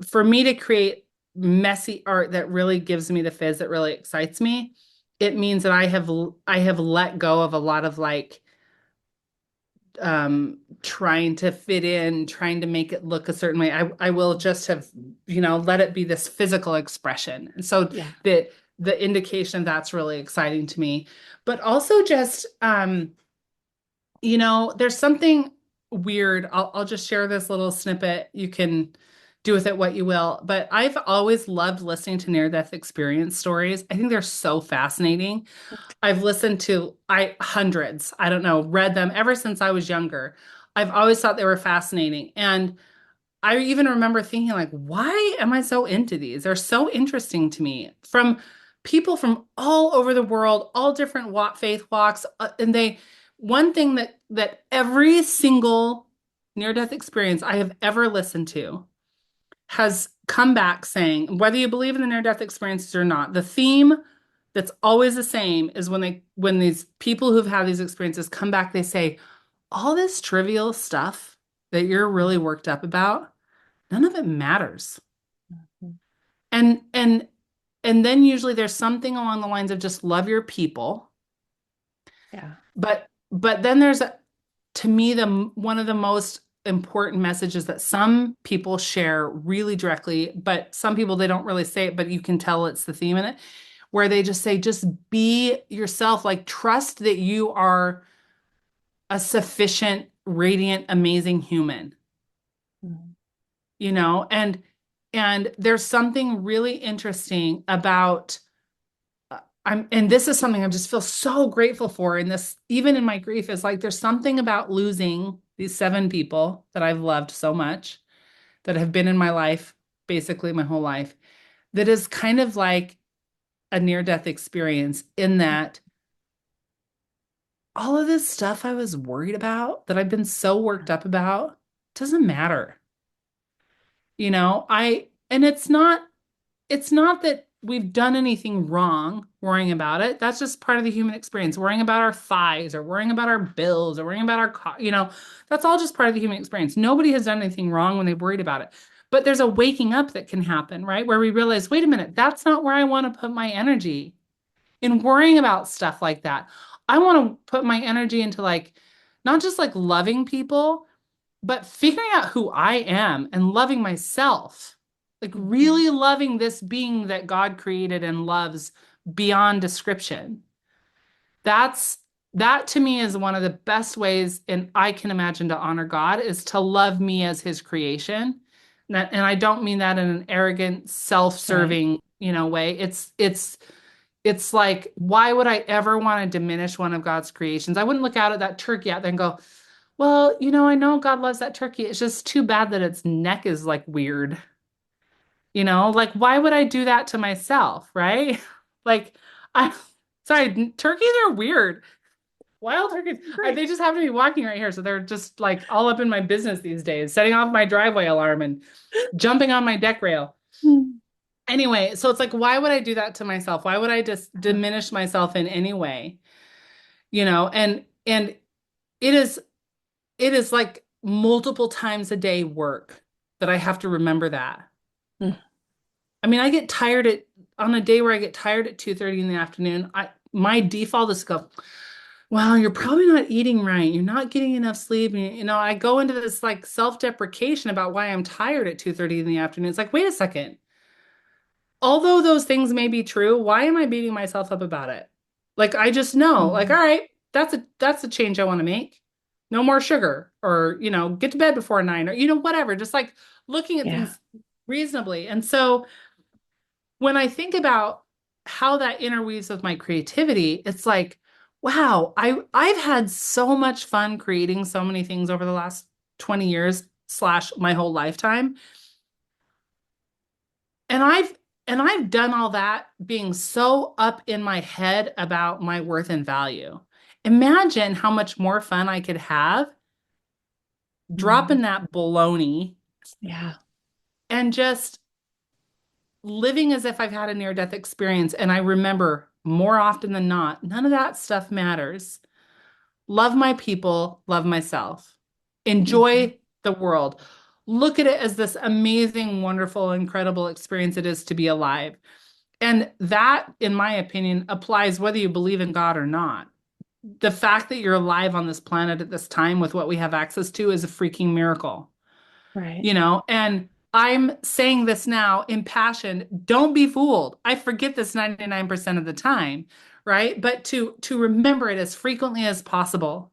for me to create messy art that really gives me the fizz, that really excites me. It means that I have let go of a lot of like trying to fit in, trying to make it look a certain way. I will just have, let it be this physical expression. And so Yeah. the indication of that's really exciting to me. But also just there's something weird. I'll just share this little snippet. You can do with it what you will. But I've always loved listening to near-death experience stories. I think they're so fascinating. I've listened to hundreds, I don't know, read them ever since I was younger. I've always thought they were fascinating. And I even remember thinking like, why am I so into these? They're so interesting to me from people from all over the world, all different faith walks. And one thing that every single near-death experience I have ever listened to has come back saying, whether you believe in the near-death experiences or not, the theme that's always the same is when these people who've had these experiences come back, they say, all this trivial stuff that you're really worked up about, none of it matters. And and and then usually there's something along the lines of just love your people. Yeah. But then there's to me the one of the most important messages that some people share really directly, but some people they don't really say it, but you can tell it's the theme in it, where they just say, just be yourself, like trust that you are a sufficient, radiant, amazing human, Mhm. and there's something really interesting about and this is something I just feel so grateful for in this, even in my grief, is like there's something about losing these 7 people that I've loved so much, that have been in my life basically my whole life, that is kind of like a near-death experience in that all of this stuff I was worried about, that I've been so worked up about, doesn't matter. And it's not that we've done anything wrong worrying about it. That's just part of the human experience. Worrying about our thighs or worrying about our bills or worrying about our that's all just part of the human experience. Nobody has done anything wrong when they've worried about it. But there's a waking up that can happen, right? Where we realize, wait a minute, that's not where I want to put my energy in worrying about stuff like that. I want to put my energy into like not just like loving people, but figuring out who I am and loving myself. Like Mhm. really loving this being that God created and loves beyond description. That's that to me is one of the best ways and I can imagine to honor God is to love me as his creation. And I don't mean that in an arrogant, Right. self-serving, way. It's like, why would I ever want to diminish one of God's creations? I wouldn't look out at that turkey out there and go, Well, I know God loves that turkey. It's just too bad that its neck is like weird. Like why would I do that to myself, right? Like I sorry, turkeys are weird. Wild turkeys, Right. they just happen to be walking right here, so they're just like all up in my business these days, setting off my driveway alarm and jumping on my deck rail. Mm. Anyway, so it's like, why would I do that to myself? Why would I just diminish myself in any way? And it is like multiple times a day work that I have to remember that. Mm. I mean, I get tired on a day where I get tired at 2:30 in the afternoon. My default is to go, well, you're probably not eating right. You're not getting enough sleep. And, I go into this like self-deprecation about why I'm tired at 2:30 in the afternoon. It's like, wait a second. Although those things may be true, why am I beating myself up about it? Like I just know, like, all Mm. right, that's a change I want to make. No more sugar, or get to bed before 9, or whatever. Just like looking at Yeah. things reasonably. And so when I think about how that interweaves with my creativity, it's like, wow, I've had so much fun creating so many things over the last 20 years slash my whole lifetime. And I've done all that being so up in my head about my worth and value. Imagine how much more fun I could have Mm. dropping that baloney Yeah. and just living as if I've had a near-death experience. And I remember more often than not, none of that stuff matters. Love my people, love myself, Mhm. enjoy the world. Look at it as this amazing, wonderful, incredible experience it is to be alive. And that, in my opinion, applies whether you believe in God or not. The fact that you're alive on this planet at this time with what we have access to is a freaking miracle, Right. and I'm saying this now impassioned. Don't be fooled. I forget this 99% of the time, right? But to remember it as frequently as possible,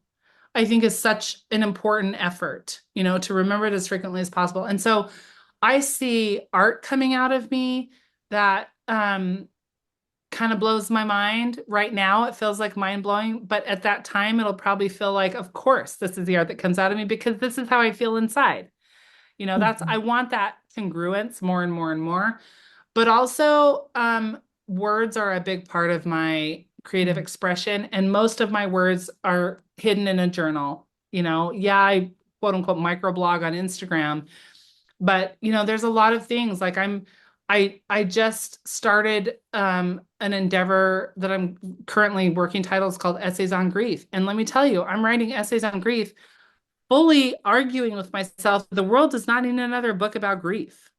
I think is such an important effort, to remember it as frequently as possible. And so I see art coming out of me that kind of blows my mind right now. It feels like mind blowing, but at that time, it'll probably feel like, of course, this is the art that comes out of me because this is how I feel inside. I Mhm. want that congruence more and more and more. But also, words are a big part of my creative Mm. expression, and most of my words are hidden in a journal. Yeah, I quote unquote microblog on Instagram, but there's a lot of things like I just started an endeavor that I'm currently working titles called Essays on Grief. And let me tell you, I'm writing essays on grief, fully arguing with myself, the world does not need another book about grief.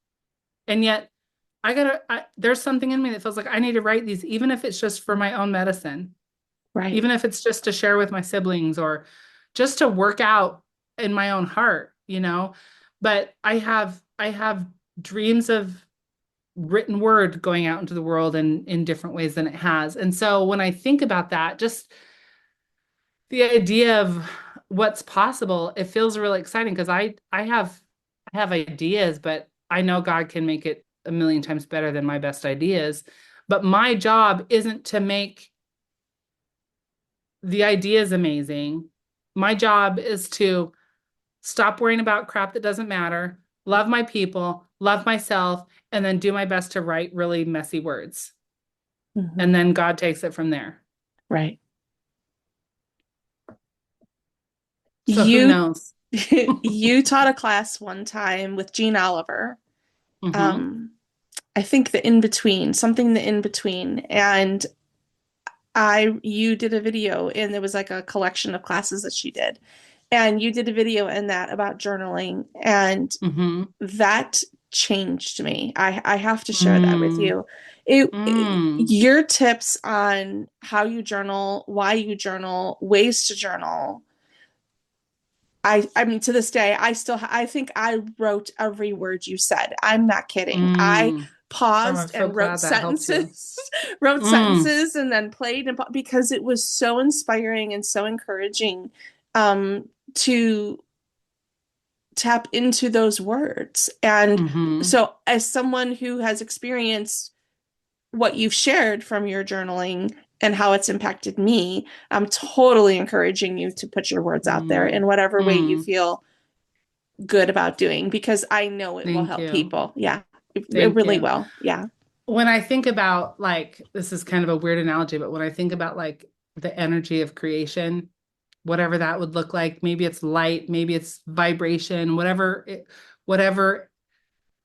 And yet there's something in me that feels like I need to write these, even if it's just for my own medicine, Right. even if it's just to share with my siblings or just to work out in my own heart. But I have dreams of written word going out into the world in different ways than it has. And so when I think about that, just the idea of what's possible, it feels really exciting because I have ideas, but I know God can make it a million times better than my best ideas. But my job isn't to make the ideas amazing. My job is to stop worrying about crap that doesn't matter, love my people, love myself, and then do my best to write really messy words. And Mhm. then God takes it from there. Right. So who You knows? you taught a class one time with Jean Oliver. Hmm. Um, I think the in between, something the in between, and I you did a video and there was like a collection of classes that she did. And you did a video in that about journaling and Hmm. that changed me. I have to share that with Mm. you. Mm. Your tips on how you journal, why you journal, ways to journal. I mean to this day I think I wrote every word you said. I'm not kidding. I Mm. Oh, I'm paused so and wrote glad that helped you. sentences, wrote Mm. sentences and then played and because it was so inspiring and so encouraging to tap into those words. And Hmm. so, as someone who has experienced what you've shared from your journaling, and how it's impacted me, I'm totally encouraging you to put your words out there Mm, in whatever way you mm, feel good about doing, because I know it will thank help you. people. Yeah, it Thank really you. will. Yeah. When I think about like, this is kind of a weird analogy, but when I think about like the energy of creation, whatever that would look like, maybe it's light, maybe it's vibration, whatever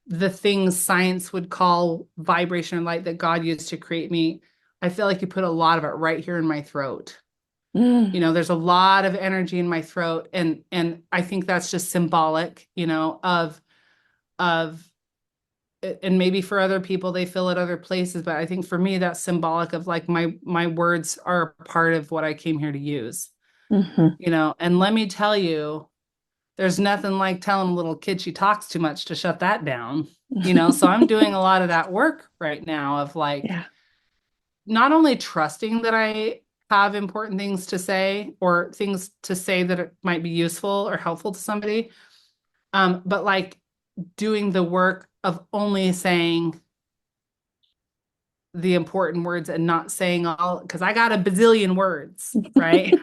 the things science would call vibration or light that God used to create me, I feel like you put a lot of it right here in my throat. Mm, There's a lot of energy in my throat, and I think that's just symbolic, of and maybe for other people they feel it other places, but I think for me that's symbolic of like my words are a part of what I came here to use. hmm And let me tell you, there's nothing like telling a little kid she talks too much to shut that down. So I'm doing a lot of that work right now of like Yeah. not only trusting that I have important things to say or things to say that it might be useful or helpful to somebody, but like doing the work of only saying the important words and not saying all, because I got a bazillion words, right?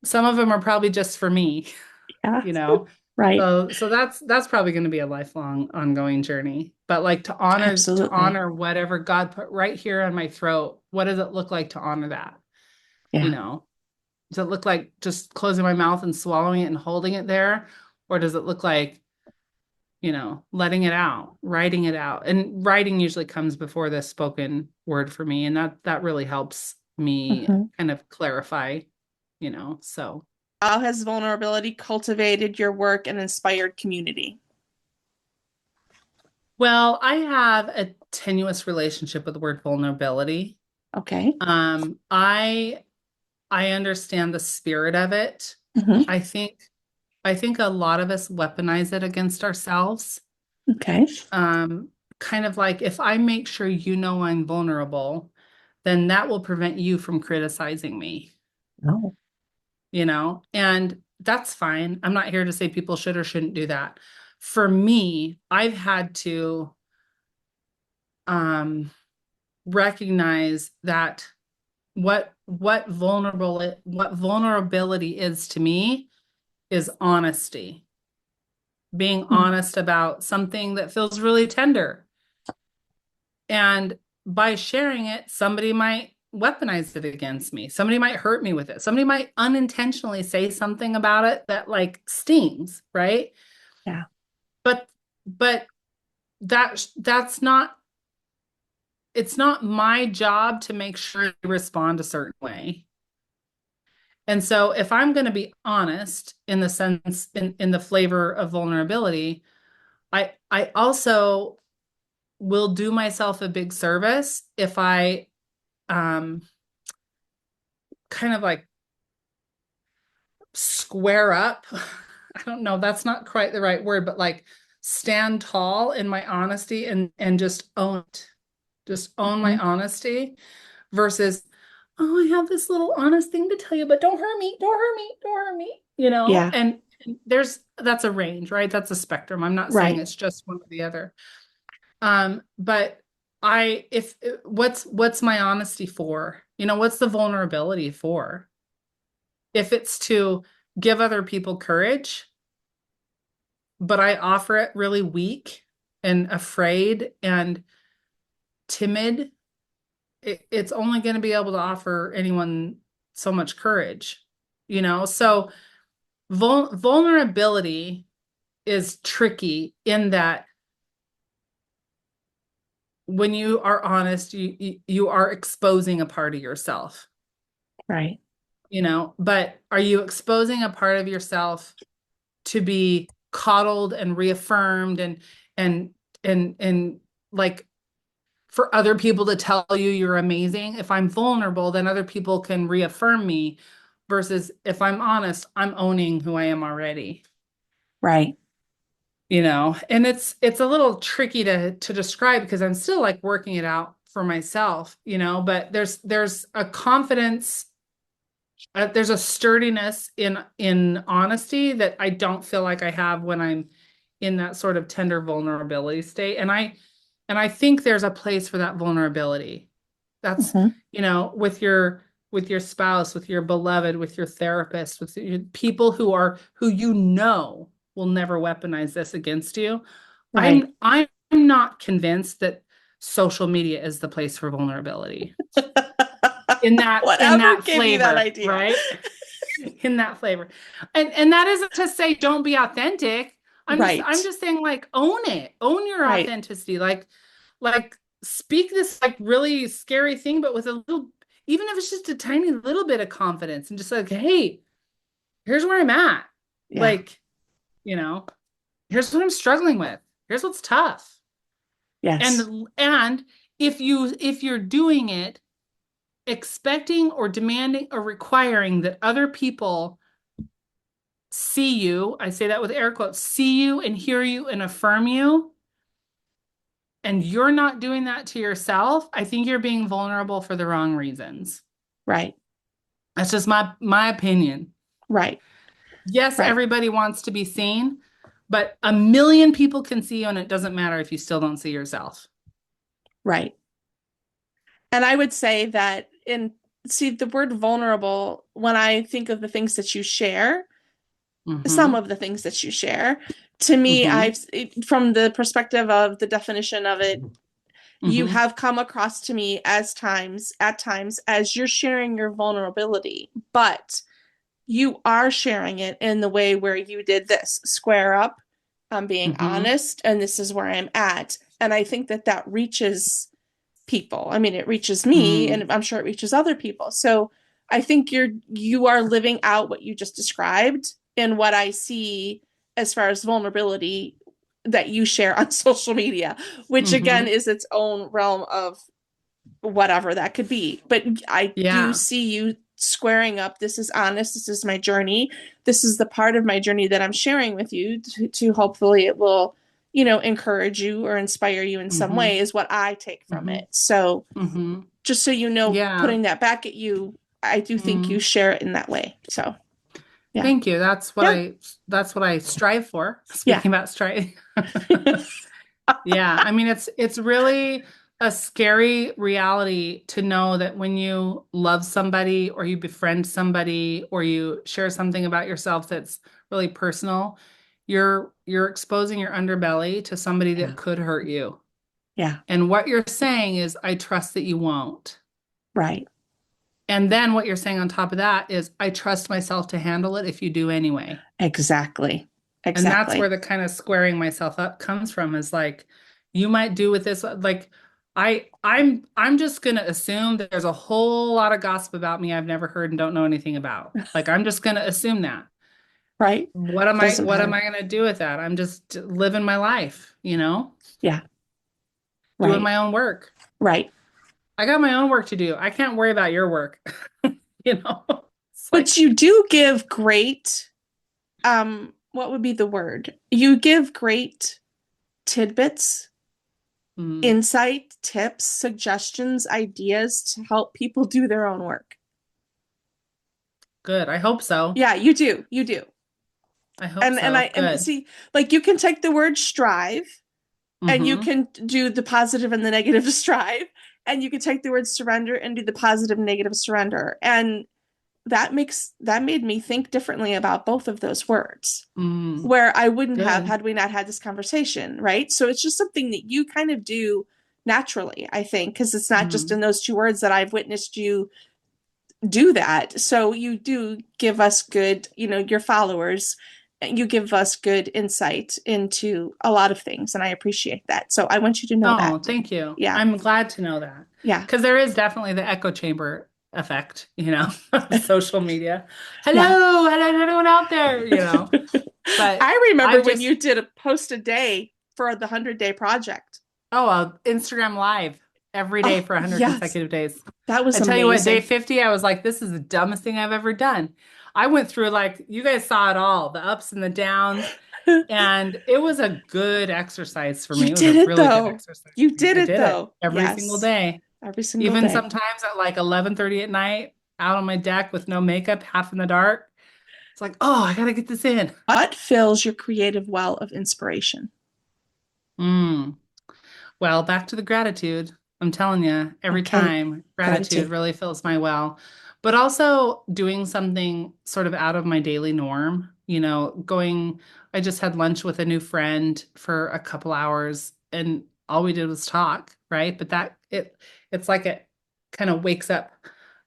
Some of them are probably just for me, Yeah. you know. Right. So that's probably going to be a lifelong ongoing journey. But like to Absolutely. honor whatever God put right here on my throat, what does it look like to honor that? You Yeah. know, does it look like just closing my mouth and swallowing it and holding it there? Or does it look like, letting it out, writing it out? And writing usually comes before the spoken word for me. And that really helps me hmm kind of clarify, so. How has vulnerability cultivated your work and inspired community? Well, I have a tenuous relationship with the word vulnerability. Okay. I understand the spirit of it. hmm I think I think a lot of us weaponize it against ourselves. Okay. Um, Kind of like if I make sure I'm vulnerable, then that will prevent you from criticizing me, No. And that's fine. I'm not here to say people should or shouldn't do that. For me, I've had to um recognize that what vulnerability is to me is honesty, being Mm. honest about something that feels really tender. And by sharing it, somebody might weaponize it against me. Somebody might hurt me with it. Somebody might unintentionally say something about it that like stings, right? Yeah. But but that's not it's not my job to make sure I respond a certain way. And so if I'm going to be honest in the sense in the flavor of vulnerability, I also will do myself a big service if I um kind of like square up. I don't know, that's not quite the right word, but like stand tall in my honesty and just own it. Just own my Mhm. honesty versus, oh, I have this little honest thing to tell you, but don't hurt me, don't hurt me, don't hurt me, Yeah. And that's a range, right? That's a spectrum. I'm not saying Right. it's just one or the other. But I if what's my honesty for? What's the vulnerability for? If it's to give other people courage, but I offer it really weak and afraid and timid, it's only going to be able to offer anyone so much courage, So vulnerability is tricky in that when you are honest, you are exposing a part of yourself, Right. but are you exposing a part of yourself to be coddled and reaffirmed and and like for other people to tell you you're amazing? If I'm vulnerable, then other people can reaffirm me versus if I'm honest, I'm owning who I am already. Right. And it's a little tricky to describe because I'm still like working it out for myself, but there's a confidence, there's a sturdiness in honesty that I don't feel like I have when I'm in that sort of tender vulnerability state. And I think there's a place for that vulnerability. That's, Hmm. with your spouse, with your beloved, with your therapist, with your people who will never weaponize this against you. Right. I'm not convinced that social media is the place for vulnerability in Whatever that gave you that flavor, idea? right? In that flavor. And that isn't to say don't be authentic. I'm Right. just saying like own it. Own your Right. authenticity. Like speak this like really scary thing, but with a little, even if it's just a tiny little bit of confidence and just like, hey, here's where I'm at. Yeah. Like, you know, here's what I'm struggling with. Here's what's tough. Yes. And if you're doing it expecting or demanding or requiring that other people see you, I say that with air quotes, see you and hear you and affirm you, and you're not doing that to yourself, I think you're being vulnerable for the wrong reasons. Right. That's just my opinion. Right. Yes, Right. everybody wants to be seen, but a million people can see you and it doesn't matter if you still don't see yourself. Right. And I would say that see the word vulnerable, when I think of the things that you share, some Mm-hmm. of the things that you share, to me, Mm-hmm. from the perspective of the definition of it, you Mm-hmm. have come across to me at times, as you're sharing your vulnerability, but you are sharing it in the way where you did this square up. I'm being Mm-hmm. honest, and this is where I'm at. And I think that that reaches people. I mean, it reaches me, Mm. and I'm sure it reaches other people. So I think you are living out what you just described in what I see as far as vulnerability that you share on social media, which again Mm-hmm. is its own realm of whatever that could be. But I do Yeah. see you squaring up. This is honest. This is my journey. This is the part of my journey that I'm sharing with you to hopefully it will, encourage you or inspire you in some Mm-hmm. way, is what I take from Mm-hmm. it. So Mm-hmm. just so you know, Yeah. putting that back at you, I do think you Mm. share it in that way. So yeah. Thank you. Yeah. That's what I strive for. Yeah. Speaking about strive. Yeah, I mean it's really a scary reality to know that when you love somebody or you befriend somebody or you share something about yourself that's really personal, you're exposing your underbelly to somebody Yeah. that could hurt you. Yeah. And what you're saying is, I trust that you won't. Right. And then what you're saying on top of that is, I trust myself to handle it if you do anyway. Exactly. And that's where Exactly. the kind of squaring myself up comes from, is like, you might do with this, like, I'm just gonna assume that there's a whole lot of gossip about me I've never heard and don't know anything about. Like, I'm just gonna assume that. Right. Doesn't What am matter. I gonna do with that? I'm just living my life, Yeah. doing Right. my own work. Right. I got my own work to do. I can't worry about your work. You know? It's But like, you do give great, what would be the word? You give great tidbits, mm, insight, tips, suggestions, ideas to help people do their own work. good. I hope so. Yeah, you do. You do. I hope And so. Good. see, like you can take the word strive and you Mm-hmm. can do the positive and the negative of strive, and you can take the word surrender and do the positive and negative surrender. And that made me think differently about both of those words, Mm, where I wouldn't have good. had we not had this conversation, right? So it's just something that you kind of do naturally, I think, because it's not just Mm, in those two words that I've witnessed you do that. So you do give us good, your followers, you give us good insight into a lot of things, and I appreciate that. So I want you to know oh, that. thank you. Yeah. I'm glad to know that. Yeah. Because there is definitely the echo chamber effect, of social media. Yeah. Hello, hello, anyone out there. But I remember I've when just, you did a post a day for the 100-day project. Instagram live every day Oh, for 100 yes. consecutive days. That was I tell you what, day amazing. 50, I was like, this is the dumbest thing I've ever done. I went through, like, you guys saw it all, the ups and the downs, and it was a good exercise for You me. It was did a it really good though. exercise You for me. did I it did it though. every single Yes. day. Every single Even day. sometimes at like 11:30 at night, out on my deck with no makeup, half in the dark. It's like, oh, I gotta get this in. What fills your creative well of inspiration? Mm. Well, back to the gratitude. I'm telling you, every Okay. time gratitude Gratitude. really fills my well. But also doing something sort of out of my daily norm, I just had lunch with a new friend for a couple hours and all we did was talk, right? But it's like it kind of wakes up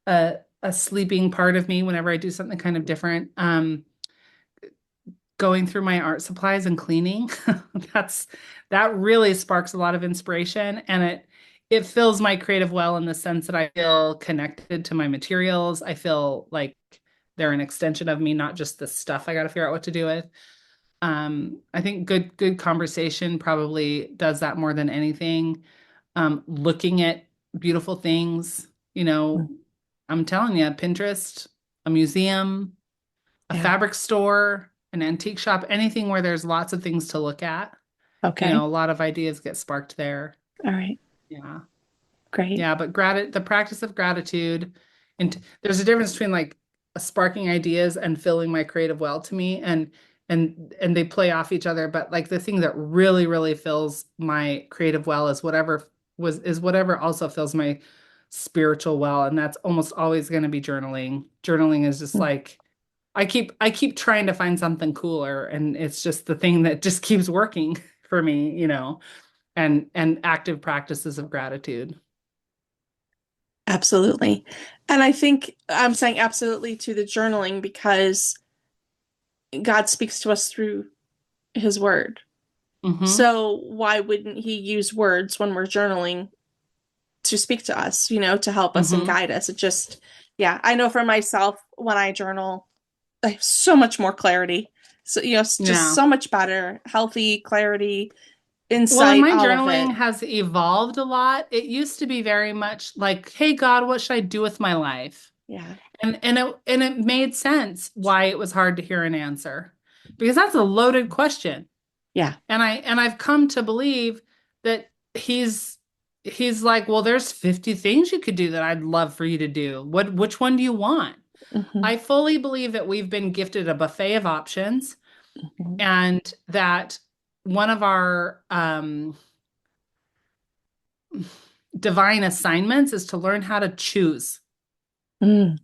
a sleeping part of me whenever I do something kind of different. Going through my art supplies and cleaning, that's that really sparks a lot of inspiration and it fills my creative well in the sense that I feel connected to my materials. I feel like they're an extension of me, not just the stuff I got to figure out what to do with. I think good conversation probably does that more than anything. Looking at beautiful things, Mm. I'm telling you, Pinterest, a museum, a Yeah. fabric store, an antique shop, anything where there's lots of things to look at. A Okay. lot of ideas get sparked there. All right. Yeah. Great. Yeah, but the practice of gratitude, and there's a difference between like sparking ideas and filling my creative well to me, and they play off each other. But like the thing that really, really fills my creative well is whatever also fills my spiritual well, and that's almost always going to be journaling. Journaling is just Mm. like I keep trying to find something cooler, and it's just the thing that just keeps working for me, and active practices of gratitude. Absolutely. And I think I'm saying absolutely to the journaling because God speaks to us through his word. Hmm. So why wouldn't he use words when we're journaling to speak to us, to help us and Hmm. guide us? It just, yeah, I know for myself when I journal, I have so much more clarity. So, just Yeah. so much better, healthy clarity, Well, and insight, my all of journaling it. has evolved a lot. It used to be very much like, "Hey God, what should I do with my life?" Yeah. And it made sense why it was hard to hear an answer. Because that's a loaded question. Yeah. And I've come to believe that he's like, "Well, there's 50 things you could do that I'd love for you to do. Which one do you want?" Hmm. I fully believe that we've been gifted a buffet of options Hmm. and that one of our divine assignments is to learn how to choose, Mm.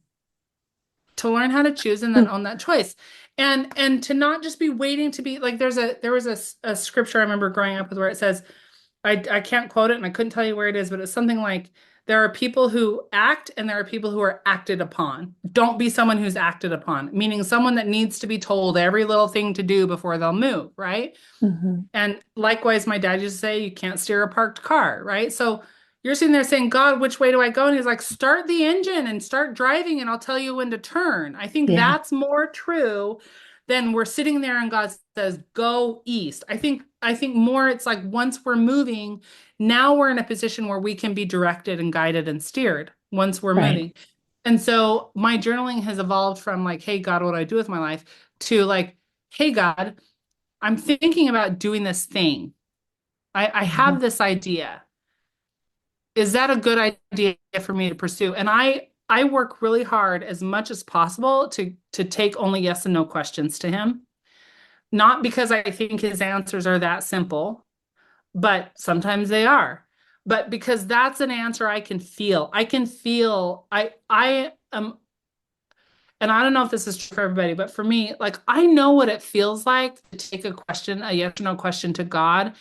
and then own that choice. And to not just be waiting to be like there was a scripture I remember growing up with where it says I can't quote it and I couldn't tell you where it is, but it's something like there are people who act and there are people who are acted upon. Don't be someone who's acted upon, meaning someone that needs to be told every little thing to do before they'll move, right? Hmm. And likewise, my dad used to say, you can't steer a parked car, right? So you're sitting there saying, God, which way do I go? And he's like, start the engine and start driving, and I'll tell you when to turn. I think Yeah. that's more true than we're sitting there and God says, go east. I think more it's like once we're moving, now we're in a position where we can be directed and guided and steered once we're Right. moving. And so my journaling has evolved from like, hey, God, what do I do with my life? To like, hey, God, I'm thinking about doing this thing. I Hmm. have this idea. Is that a good idea for me to pursue? And I work really hard as much as possible to take only yes and no questions to him. Not because I think his answers are that simple, but sometimes they are. But because that's an answer I can feel. I can feel I am, and I don't know if this is true for everybody, but for me, like I know what it feels like to take a yes or no question to God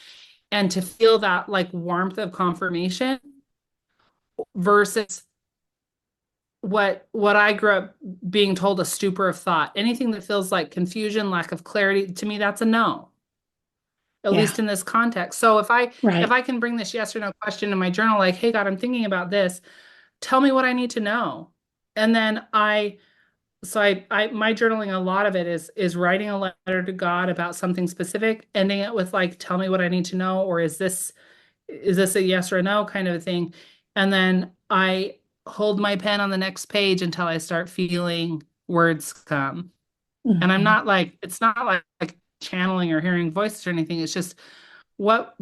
and to feel that like warmth of confirmation versus what I grew up being told a stupor of thought. Anything that feels like confusion, lack of clarity, to me that's a no, at Yeah. least in this context. So if Right. I can bring this yes or no question in my journal like, "Hey God, I'm thinking about this. Tell me what I need to know." And then I my journaling, a lot of it is writing a letter to God about something specific, ending it with like, "Tell me what I need to know," or is this a yes or a no kind of a thing? And then I hold my pen on the next page until I start feeling words come. And I'm Hmm. not like, it's not like channeling or hearing voices or anything. It's just what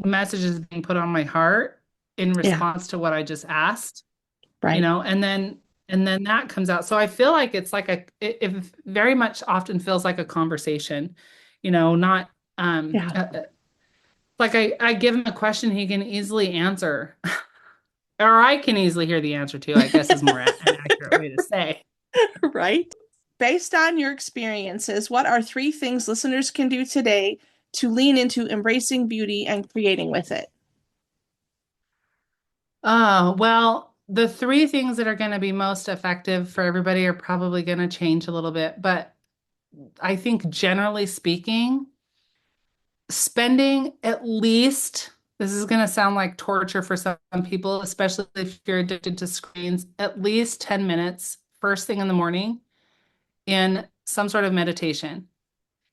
message is being put on my heart in Yeah. response to what I just asked, Right. and then that comes out. So I feel like it's like it very much often feels like a conversation, not Yeah. like I give him a question he can easily answer. or I can easily hear the answer to, I guess is more an accurate way to say. Right? Based on your experiences, what are three things listeners can do today to lean into embracing beauty and creating with it? Oh, well, the three things that are going to be most effective for everybody are probably going to change a little bit. But I think generally speaking, spending at least, this is going to sound like torture for some people, especially if you're addicted to screens, at least 10 minutes first thing in the morning in some sort of meditation.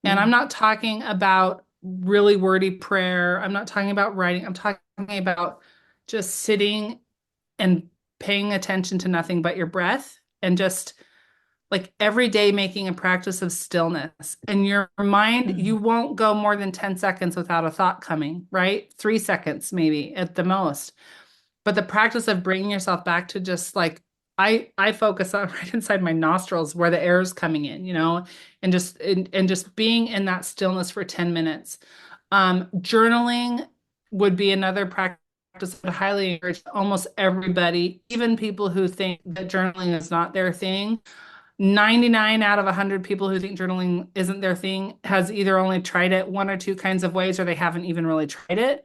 And I'm Mm. not talking about really wordy prayer. I'm not talking about writing. I'm talking about just sitting and paying attention to nothing but your breath and just like every day making a practice of stillness. And your mind, Mm. you won't go more than 10 seconds without a thought coming, right? 3 seconds maybe at the most. But the practice of bringing yourself back to just like I focus on right inside my nostrils where the air is coming in, and just being in that stillness for 10 minutes. Journaling would be another practice I would highly encourage almost everybody, even people who think that journaling is not their thing. 99 out of 100 people who think journaling isn't their thing has either only tried it one or two kinds of ways or they haven't even really tried it.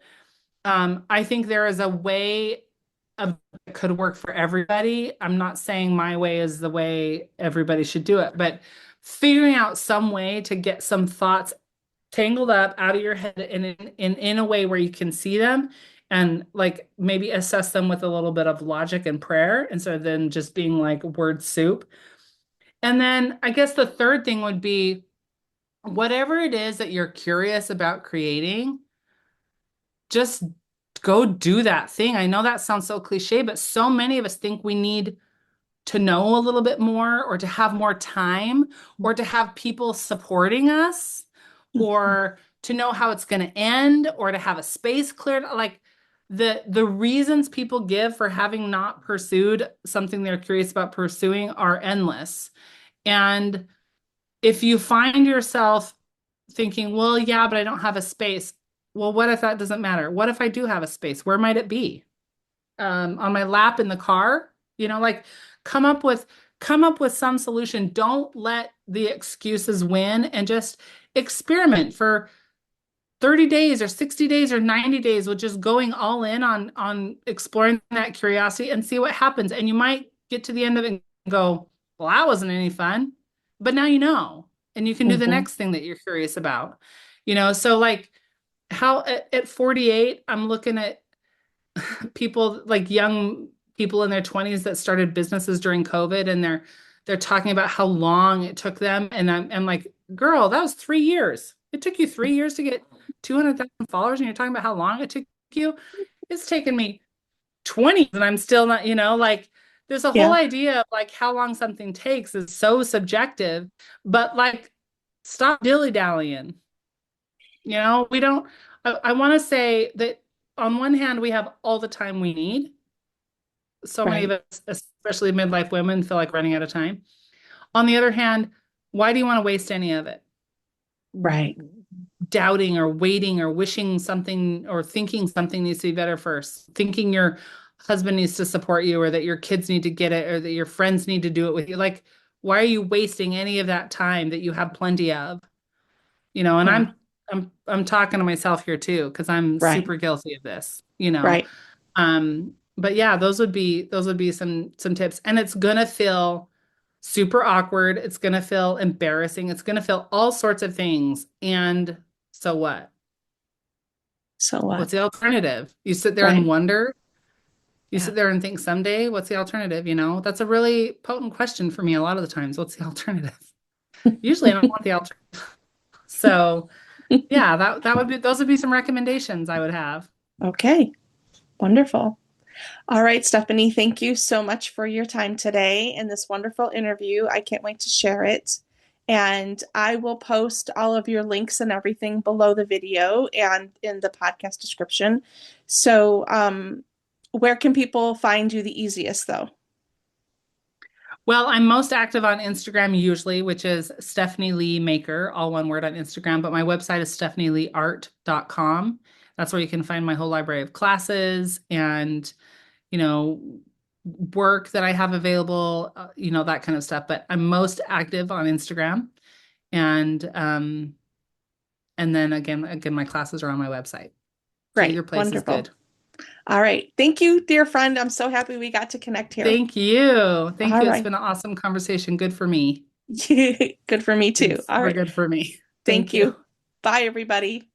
I think there is a way of it could work for everybody. I'm not saying my way is the way everybody should do it, but figuring out some way to get some thoughts tangled up out of your head in a way where you can see them and like maybe assess them with a little bit of logic and prayer instead of then just being like word soup. And then I guess the third thing would be whatever it is that you're curious about creating, just go do that thing. I know that sounds so cliche, but so many of us think we need to know a little bit more or to have more time or to have people supporting us or to know how it's going to end or to have a space cleared. Like the reasons people give for having not pursued something they're curious about pursuing are endless. And if you find yourself thinking, well, yeah, but I don't have a space. Well, what if that doesn't matter? What if I do have a space? Where might it be? On my lap in the car? Like come up with come up with some solution. Don't let the excuses win and just experiment for 30 days or 60 days or 90 days with just going all in on exploring that curiosity and see what happens. And you might get to the end of it and go, well, that wasn't any fun. But now you know, and you can do the Mm-hmm. next thing that you're curious about. So like how at 48, I'm looking at people like young people in their 20s that started businesses during COVID and they're talking about how long it took them. And I'm like, girl, that was 3 years. It took you 3 years to get 200,000 followers, and you're talking about how long it took you. It's taken me 20 and I'm still not, like there's a whole Yeah. idea of like how long something takes is so subjective, but like stop dilly-dallying. We don't, I want to say that on one hand, we have all the time we need. So many of Right. us, especially midlife women, feel like running out of time. On the other hand, why do you want to waste any of it? Right. Doubting or waiting or wishing something or thinking something needs to be better first, thinking your husband needs to support you or that your kids need to get it or that your friends need to do it with you. Like, why are you wasting any of that time that you have plenty of? And Yeah. I'm talking to myself here too, because I'm Right. super guilty of this. Right. But yeah, those would be some tips. And it's gonna feel super awkward. It's gonna feel embarrassing. It's gonna feel all sorts of things. And so what? So what? What's the alternative? You sit there and Right. wonder. You Yeah. sit there and think someday, what's the alternative? That's a really potent question for me a lot of the times. What's the alternative? Usually I don't want the alternative. So yeah, those would be some recommendations I would have. Okay. Wonderful. All right, Stephanie, thank you so much for your time today in this wonderful interview. I can't wait to share it. And I will post all of your links and everything below the video and in the podcast description. So, where can people find you the easiest, though? Well, I'm most active on Instagram usually, which is Stephanie Lee Maker, all one word on Instagram. But my website is stephanieleeart.com. That's where you can find my whole library of classes and you know, work that I have available, that kind of stuff. But I'm most active on Instagram, and then again, my classes are on my website. So Great. either place is Wonderful. good. All right. Thank you, dear friend. I'm so happy we got to connect here. Thank you. Thank All you. It's right. been an awesome conversation. Good for me. Good for me too. It's All super right. good for me. Thank Thank you. you. Bye, everybody.